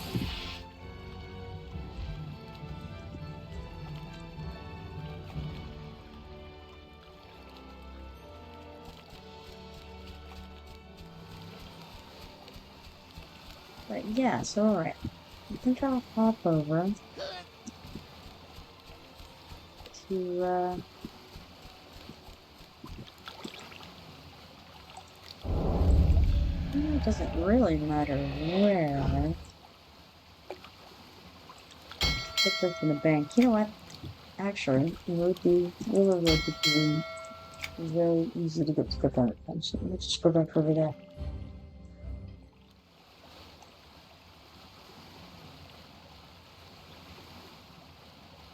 But yeah, so alright. I think I'll hop over to it doesn't really matter where. Put this in the bank. You know what? Actually, it would be really very easy to get to the bank. So let's just go back over there.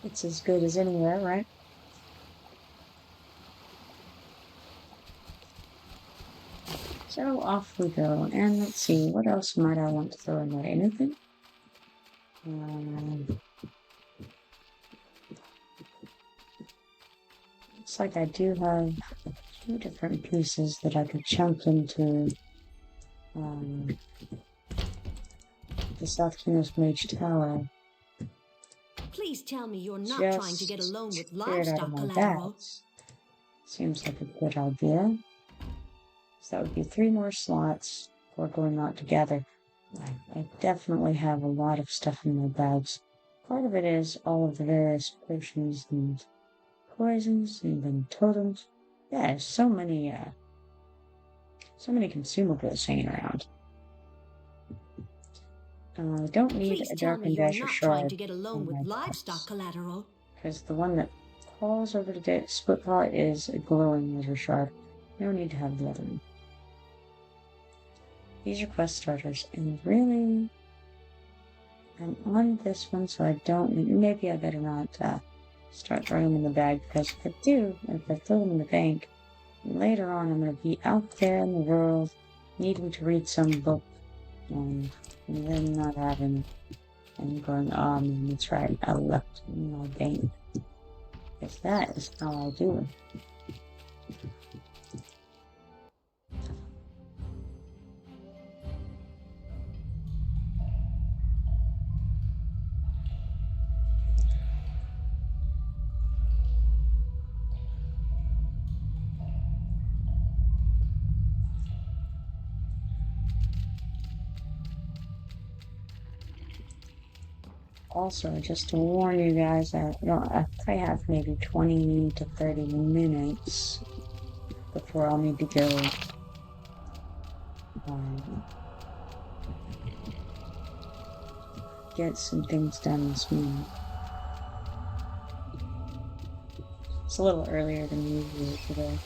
It's as good as anywhere, right? So off we go, and let's see, what else might I want to throw in there? Anything? Looks like I do have 2 different pieces that I could chunk into the South Qeynos Mage Tower. Please tell me you're not Just trying to get a loan with clear it out livestock of my collateral. bags. Seems like a good idea. So that would be 3 more slots for going out together. I definitely have a lot of stuff in my bags. Part of it is all of the various potions and poisons and then totems. Yeah, there's so many consumables hanging around. I don't need Please a tell me darkened you're dasher not shard trying to get a loan on with my livestock bags, collateral. because the one that falls over the split paw is a glowing wizard shard. No need to have the other one. These are quest starters, and really, I'm on this one, so I don't. Maybe I better not start throwing them in the bag, because if I throw them in the bank, later on I'm going to be out there in the world, needing to read some book, and then not having it, and going, oh man, that's right, I left it in my bank. Because that is how I do it. Also, just to warn you guys, I have maybe 20 to 30 minutes before I'll need to go get some things done this morning. It's a little earlier than usual today.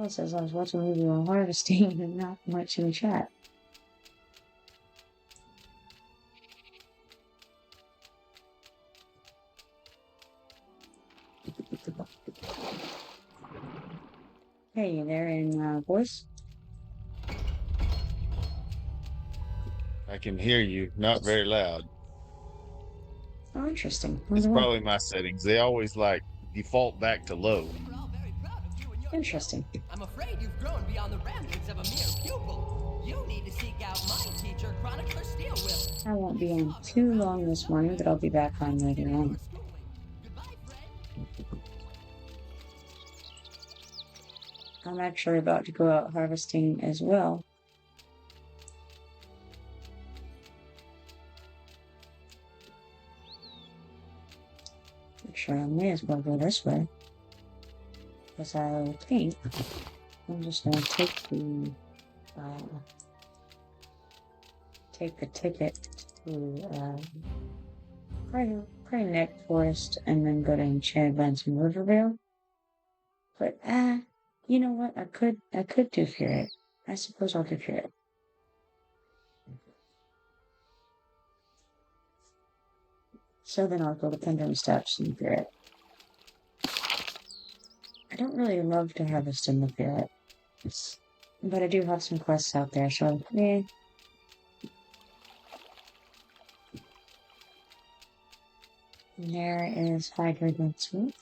Paul says I was watching a movie on harvesting and not much in chat. Hey, you there in voice? I can hear you, not very loud. Oh, interesting. It's probably my settings. They always like default back to low. We're all very proud of you and your Interesting. skill. I'm afraid you've grown beyond the ramblings of a mere pupil. You need to seek out my teacher, Chronicler Steelwill. I won't be on too long this morning, but I'll be back on later on. Goodbye, friend. I'm actually about to go out harvesting as well. Actually, I may as well go this way. Because I think I'm just going to take the ticket to Prey Neck Forest and then go to Enchanted Lands in Rivervale. But you know what? I could do Fear. I suppose I'll do Fear. So then I'll go to Pendulum Steps and Fear. I don't really love to harvest in the Fear, but I do have some quests out there, so yeah. And there is Hydrated Swoop.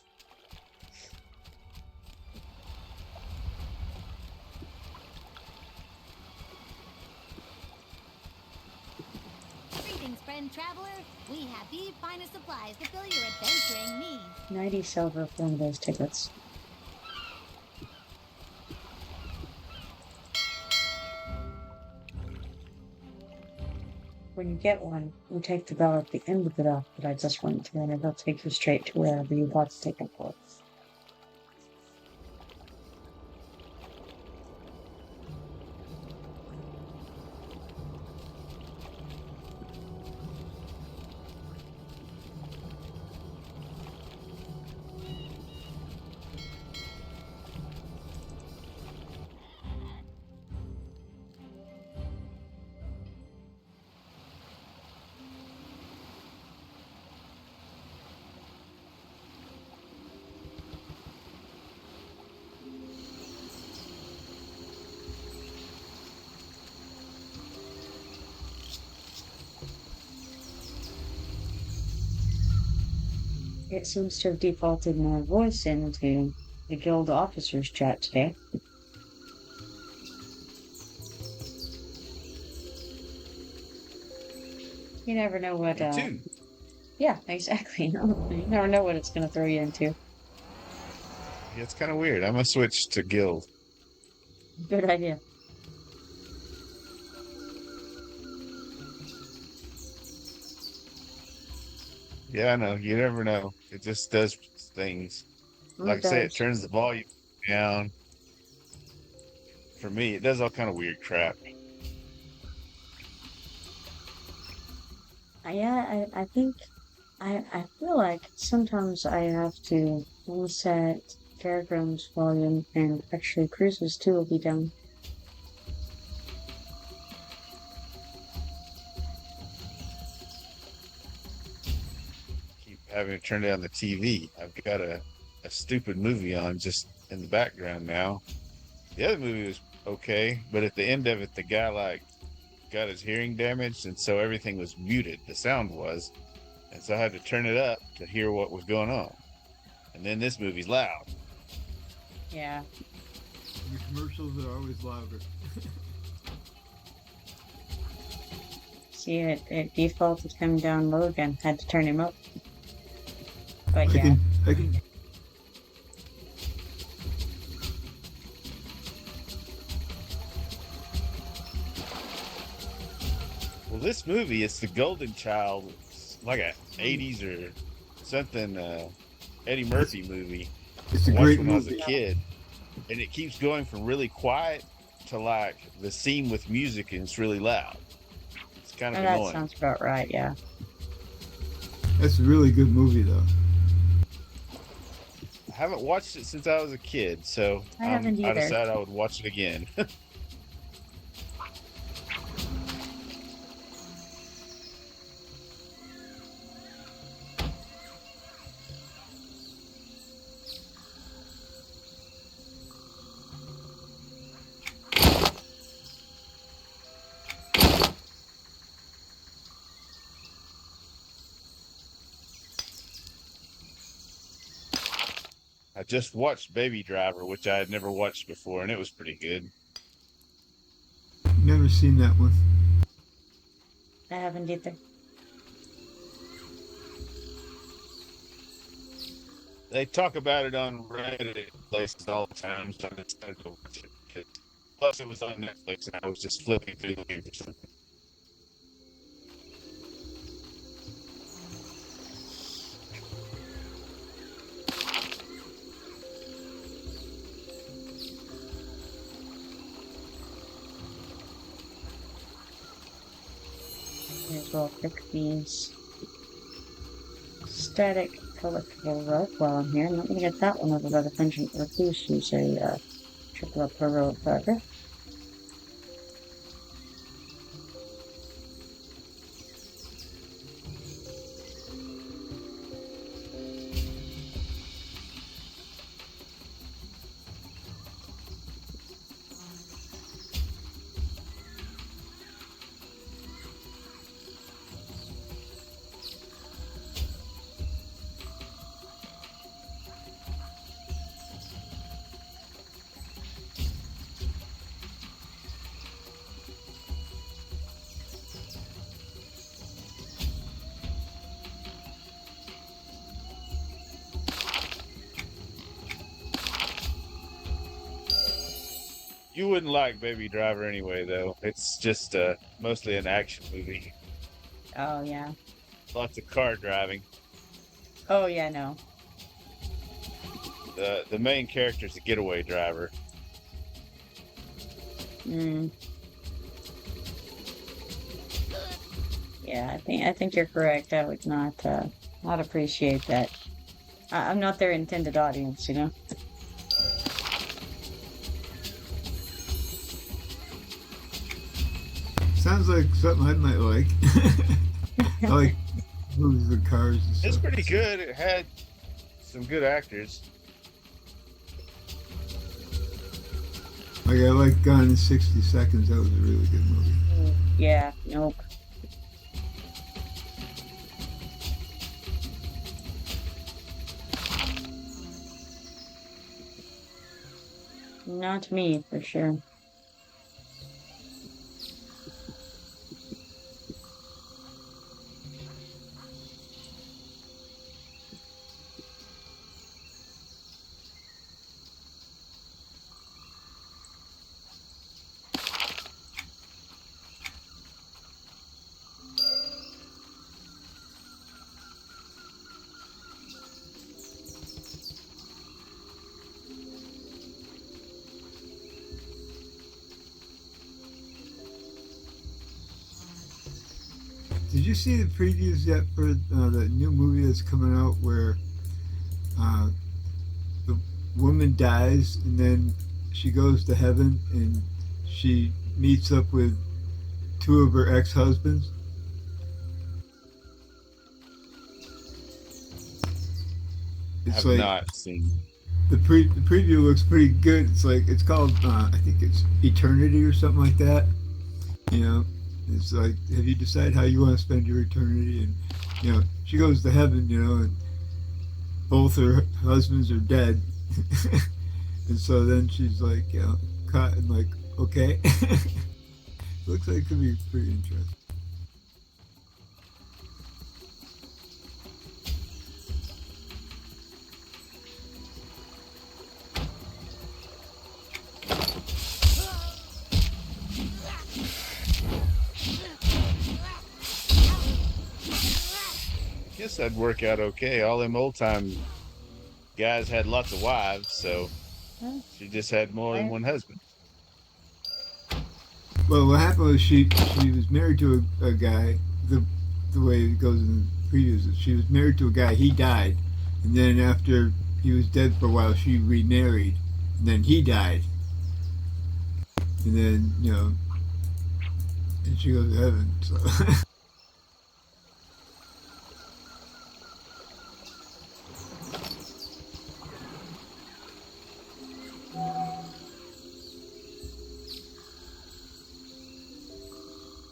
Greetings, friend traveler. We have the finest supplies to fill your adventuring needs. 90 silver for one of those tickets. When you get one, you take the bell at the end of it off that I just went to, and it'll take you straight to wherever you bought the ticket for. It seems to have defaulted my voice into the guild officers chat today. You never know what, yeah, exactly. You never know what it's going to throw you into. Yeah, it's kind of weird. I'm gonna switch to guild. Good idea. Yeah, I know. You never know. It just does things. Like I say, it turns the volume down. For me, it does all kind of weird crap. Yeah, I think I feel like sometimes I have to reset Fairground's volume, and actually Cruises too will be down. Keep having to turn down the TV. I've got a stupid movie on just in the background now. The other movie was okay, but at the end of it, the guy like got his hearing damaged, and so everything was muted. The sound was, and so I had to turn it up to hear what was going on. And then this movie's loud. Yeah. The commercials are always louder. See, it defaulted him down low again. Had to turn him up. But yeah. I can. Well, this movie, it's the Golden Child. It's like a 80s or something Eddie Murphy movie. It's a I watched great when I was a movie. kid. And it keeps going from really quiet to like the scene with music, and it's really loud. It's kind of That annoying. sounds about right, yeah. That's a really good movie, though. I haven't watched it since I was a kid, so I haven't I either. decided I would watch it again. I just watched Baby Driver, which I had never watched before, and it was pretty good. Never seen that one. I haven't either. They talk about it on Reddit places all the time, so I decided to watch it. Plus, it was on Netflix, and I was just flipping through the news or something. May as well pick these static collectible rope while I'm here. I'm not gonna get that one over by the Pungent Recluse, who's a triple up heroic fighter. You wouldn't like Baby Driver anyway, though. It's just mostly an action movie. Oh yeah. Lots of car driving. Oh yeah, no. The main character is a getaway driver. Mm. Yeah, I think you're correct. I would not appreciate that. I'm not their intended audience, you know. Sounds like something I might like. I like movies with cars and stuff. It's pretty good. It had some good actors. Like I like Gone in 60 Seconds. That was a really good movie. Yeah, nope. Not me, for sure. Did you see the previews yet for the new movie that's coming out where the woman dies and then she goes to heaven and she meets up with two of her ex-husbands? I've not seen. The preview looks pretty good. It's called I think it's Eternity or something like that. You know, it's like, have you decided how you want to spend your eternity? And you know, she goes to heaven, you know, and both her husbands are dead, and so then she's like, you know, caught and like, okay. Looks like it could be pretty interesting. Guess that'd work out okay. All them old time guys had lots of wives, so she just had more than one husband. Well, what happened was she was married to a guy. The way it goes in the previews is she was married to a guy. He died, and then after he was dead for a while. She remarried, and then he died, and then and she goes to heaven. So.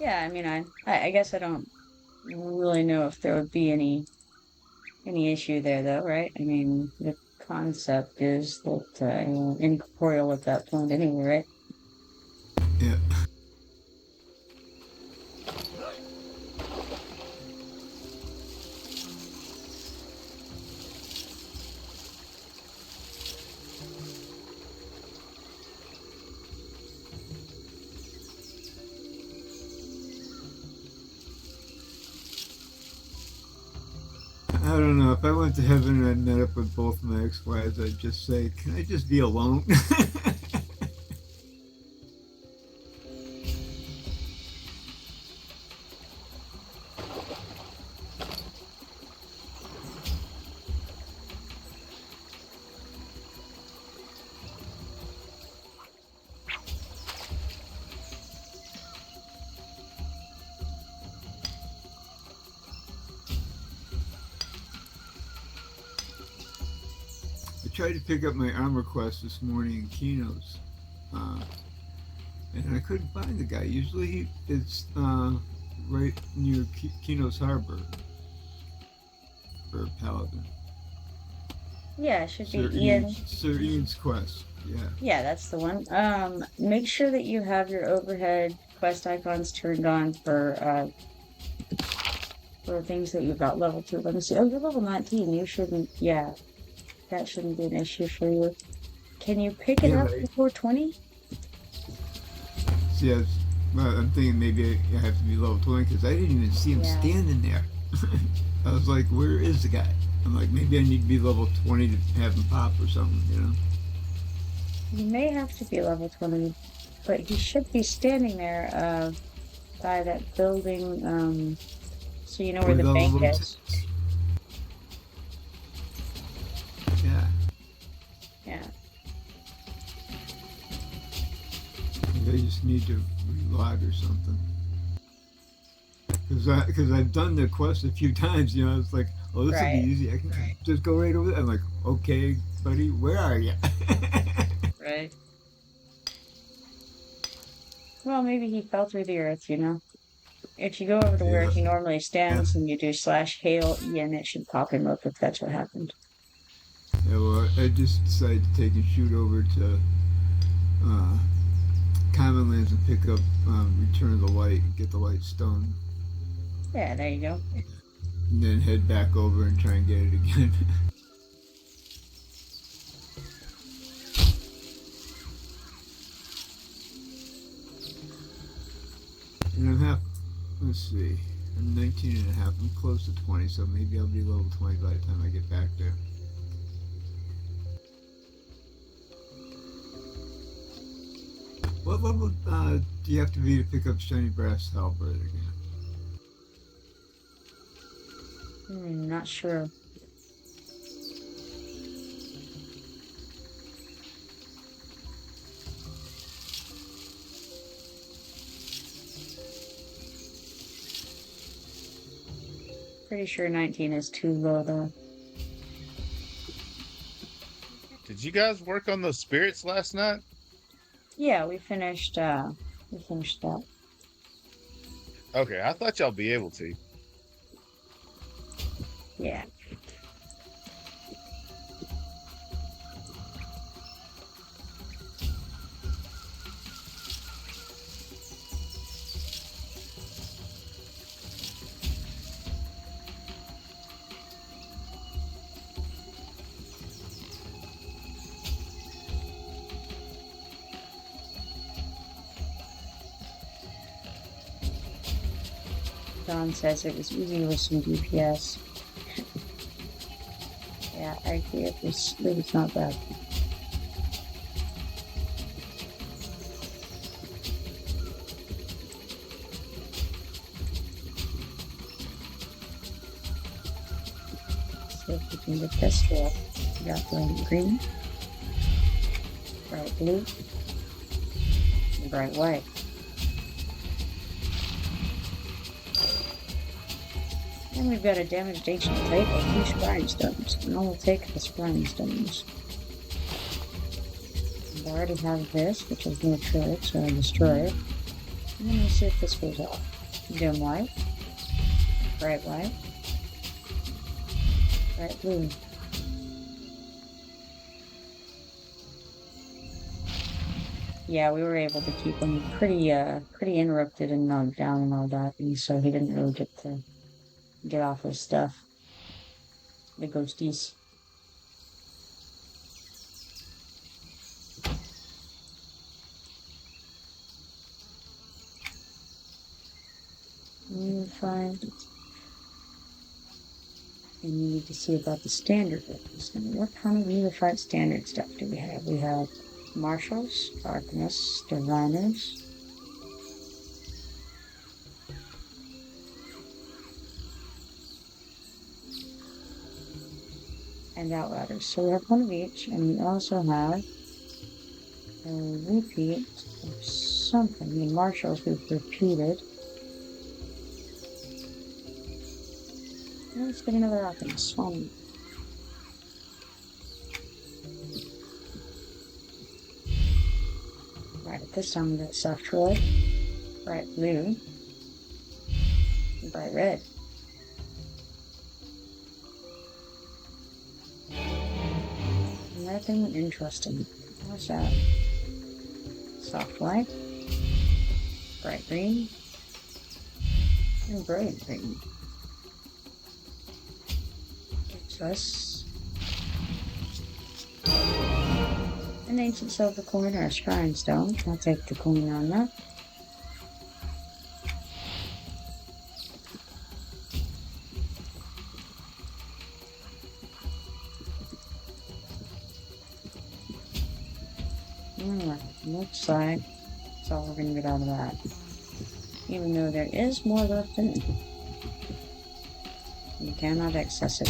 Yeah, I mean, I guess I don't really know if there would be any issue there, though, right? I mean, the concept is that you're incorporeal at that point anyway, right? Yeah. I don't know. If I went to heaven and I met up with both my ex-wives, I'd just say, "Can I just be alone?" I tried to pick up my armor quest this morning in Qeynos, and I couldn't find the guy. Usually it's right near Qeynos Harbor for Paladin. Yeah, it should be Ian. Sir Ian's quest. Yeah. Yeah, that's the one. Make sure that you have your overhead quest icons turned on for things that you've got level 2. Let me see. Oh, you're level 19. You shouldn't. Yeah, that shouldn't be an issue for you. Can you pick it up before 20? See, I'm thinking maybe I have to be level 20 because I didn't even see him standing there. I was like, where is the guy? I'm like, maybe I need to be level 20 to have him pop or something, You may have to be level 20, but he should be standing there by that building, so you know where the bank is. Yeah. Yeah. Maybe I just need to relog or something. Because I've done the quest a few times, it's like, oh, this will be easy. I can just go right over there. I'm like, okay, buddy, where are you? Right. Well, maybe he fell through the earth, If you go over to where he normally stands and you do /hail Ian, it should pop him up if that's what happened. Yeah, well, I just decided to take and shoot over to Commonlands and pick up Return of the Light and get the Light Stone. Yeah, there you go. And then head back over and try and get it again. And let's see, I'm 19 and a half, I'm close to 20, so maybe I'll be level 20 by the time I get back there. What level do you have to be to pick up Shiny Brass Halberd again? Not sure. Pretty sure 19 is too low, though. Did you guys work on those spirits last night? Yeah, we finished that. Okay, I thought y'all be able to. Yeah. Don says it was easy with some DPS. Yeah, I agree. It was not bad. See if we can get this here. We got bright green, bright blue, and bright white. And we've got a damaged ancient plate of 2 scrying stones, and I will take the scrying stones. I already have this, which is neutral, so I'll destroy it. And then we'll see if this goes off. Dim white, bright white, bright blue. Yeah, we were able to keep him pretty interrupted and knocked down and all that, and so he didn't really get to get off his stuff. The ghosties. Fine. And you need to see about the standard weapons. What kind of unified standard stuff do we have? We have marshals, darkness, diviners. And outriders. So we have one of each, and we also have a repeat of something. The marshals we've repeated. Let's get another alchemist. Right, this time we got soft red, bright blue, and bright red. Nothing interesting. What's that? Soft white, bright green, and bright green. Gives us an ancient silver coin or a shrine stone. I'll take the coin on that. Alright, looks like that's all we're going to get out of that. Even though there is more left in it. You cannot access it.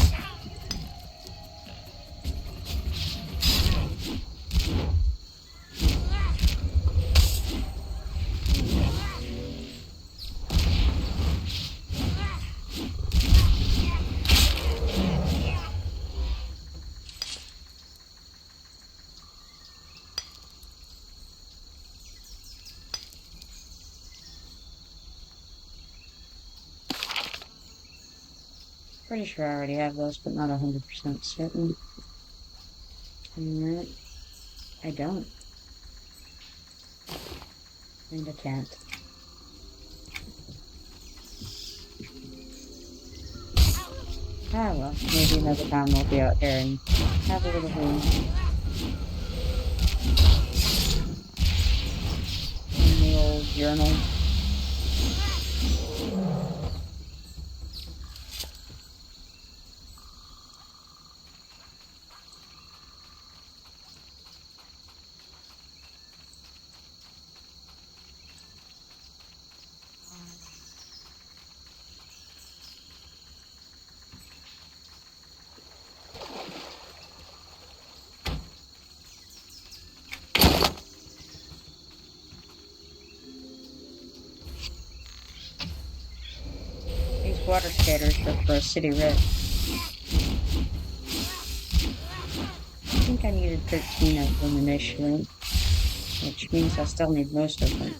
Pretty sure I already have those, but not 100% certain. And I don't. And I can't. Ah well, maybe another time we'll be out there and have a little room. In the old journal. Water skaters are for a city red. I think I needed 13 of them initially, which means I still need most of them.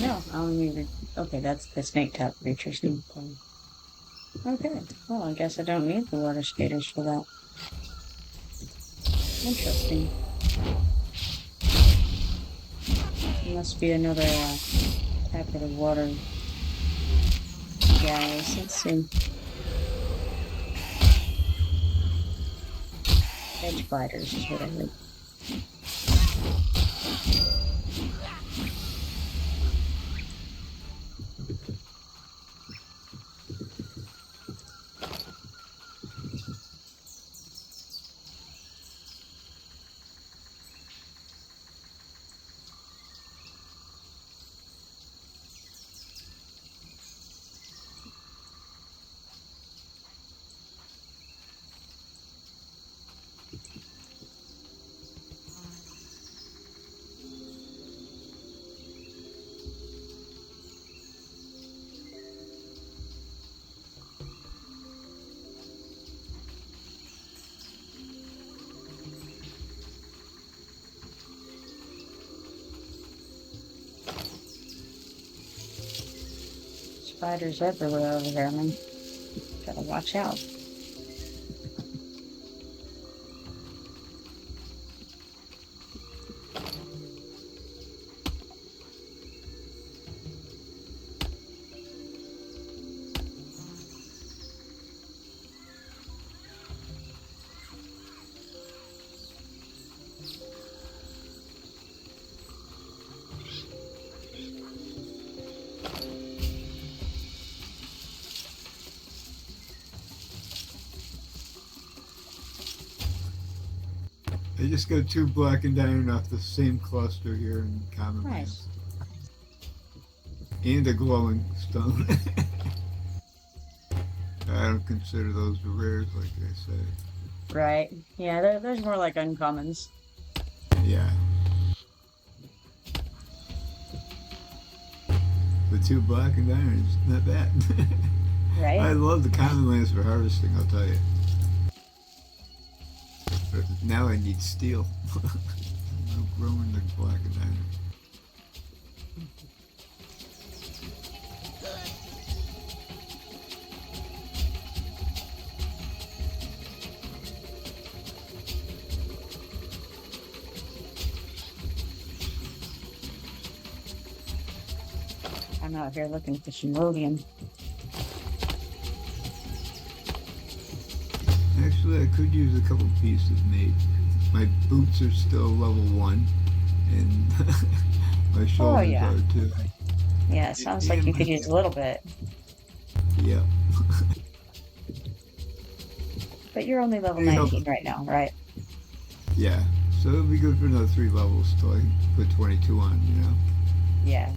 No, I only needed... Okay, that's the snake-type creatures. Okay, well, I guess I don't need the water skaters for that. Interesting. Must be another type of the water guys. Let's see. Edge gliders is what I heard. Spiders everywhere over there, man. Gotta watch out. I just got 2 black and iron off the same cluster here in Common Nice. Lands. And a glowing stone. I don't consider those rares, like I said. Right. Yeah, there's more like uncommons. Yeah. The 2 black and iron is not bad. Right? I love the Common Lands for harvesting, I'll tell you. But now I need steel. I'm growing the black and iron. I'm out here looking for some rhodium. Actually, I could use a couple pieces made. My boots are still level 1, and my shoulders yeah. are too. Yeah, it sounds like you could use a little bit. Yeah. But you're only level You know- 19 right now, right? Yeah. So it'll be good for another 3 levels till I put 22 on, you know? Yeah.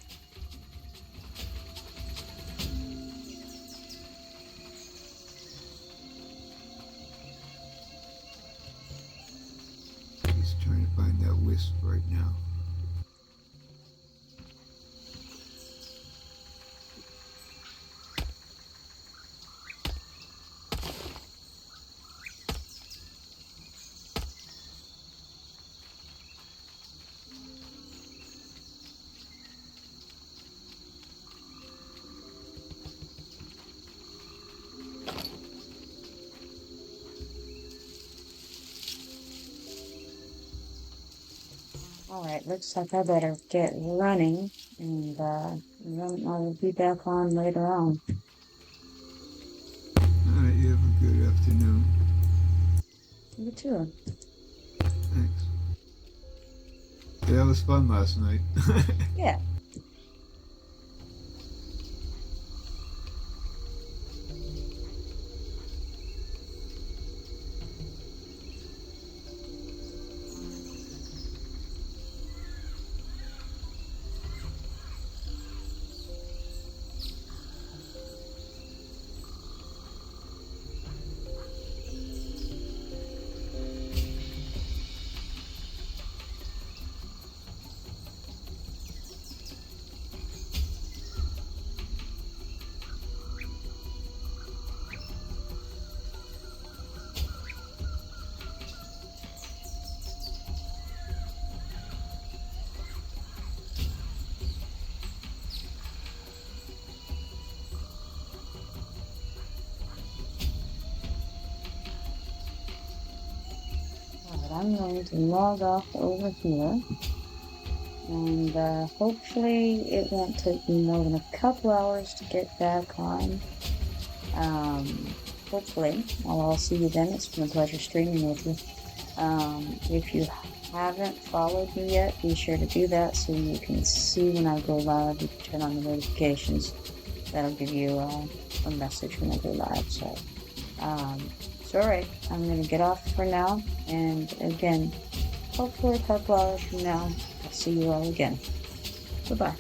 Just trying to find that wisp right now. Alright, looks like I better get running, and then I will be back on later on. Alright, you have a good afternoon. You too. Thanks. Yeah, that was fun last night. Yeah. Alright, I'm going to log off over here. And hopefully it won't take me more than a couple hours to get back on. Hopefully. I'll see you then. It's been a pleasure streaming with you. If you haven't followed me yet, be sure to do that so you can see when I go live. You can turn on the notifications. That'll give you a message when I go live. So, alright, I'm going to get off for now. And again, hopefully a couple hours from now, I'll see you all again. Goodbye.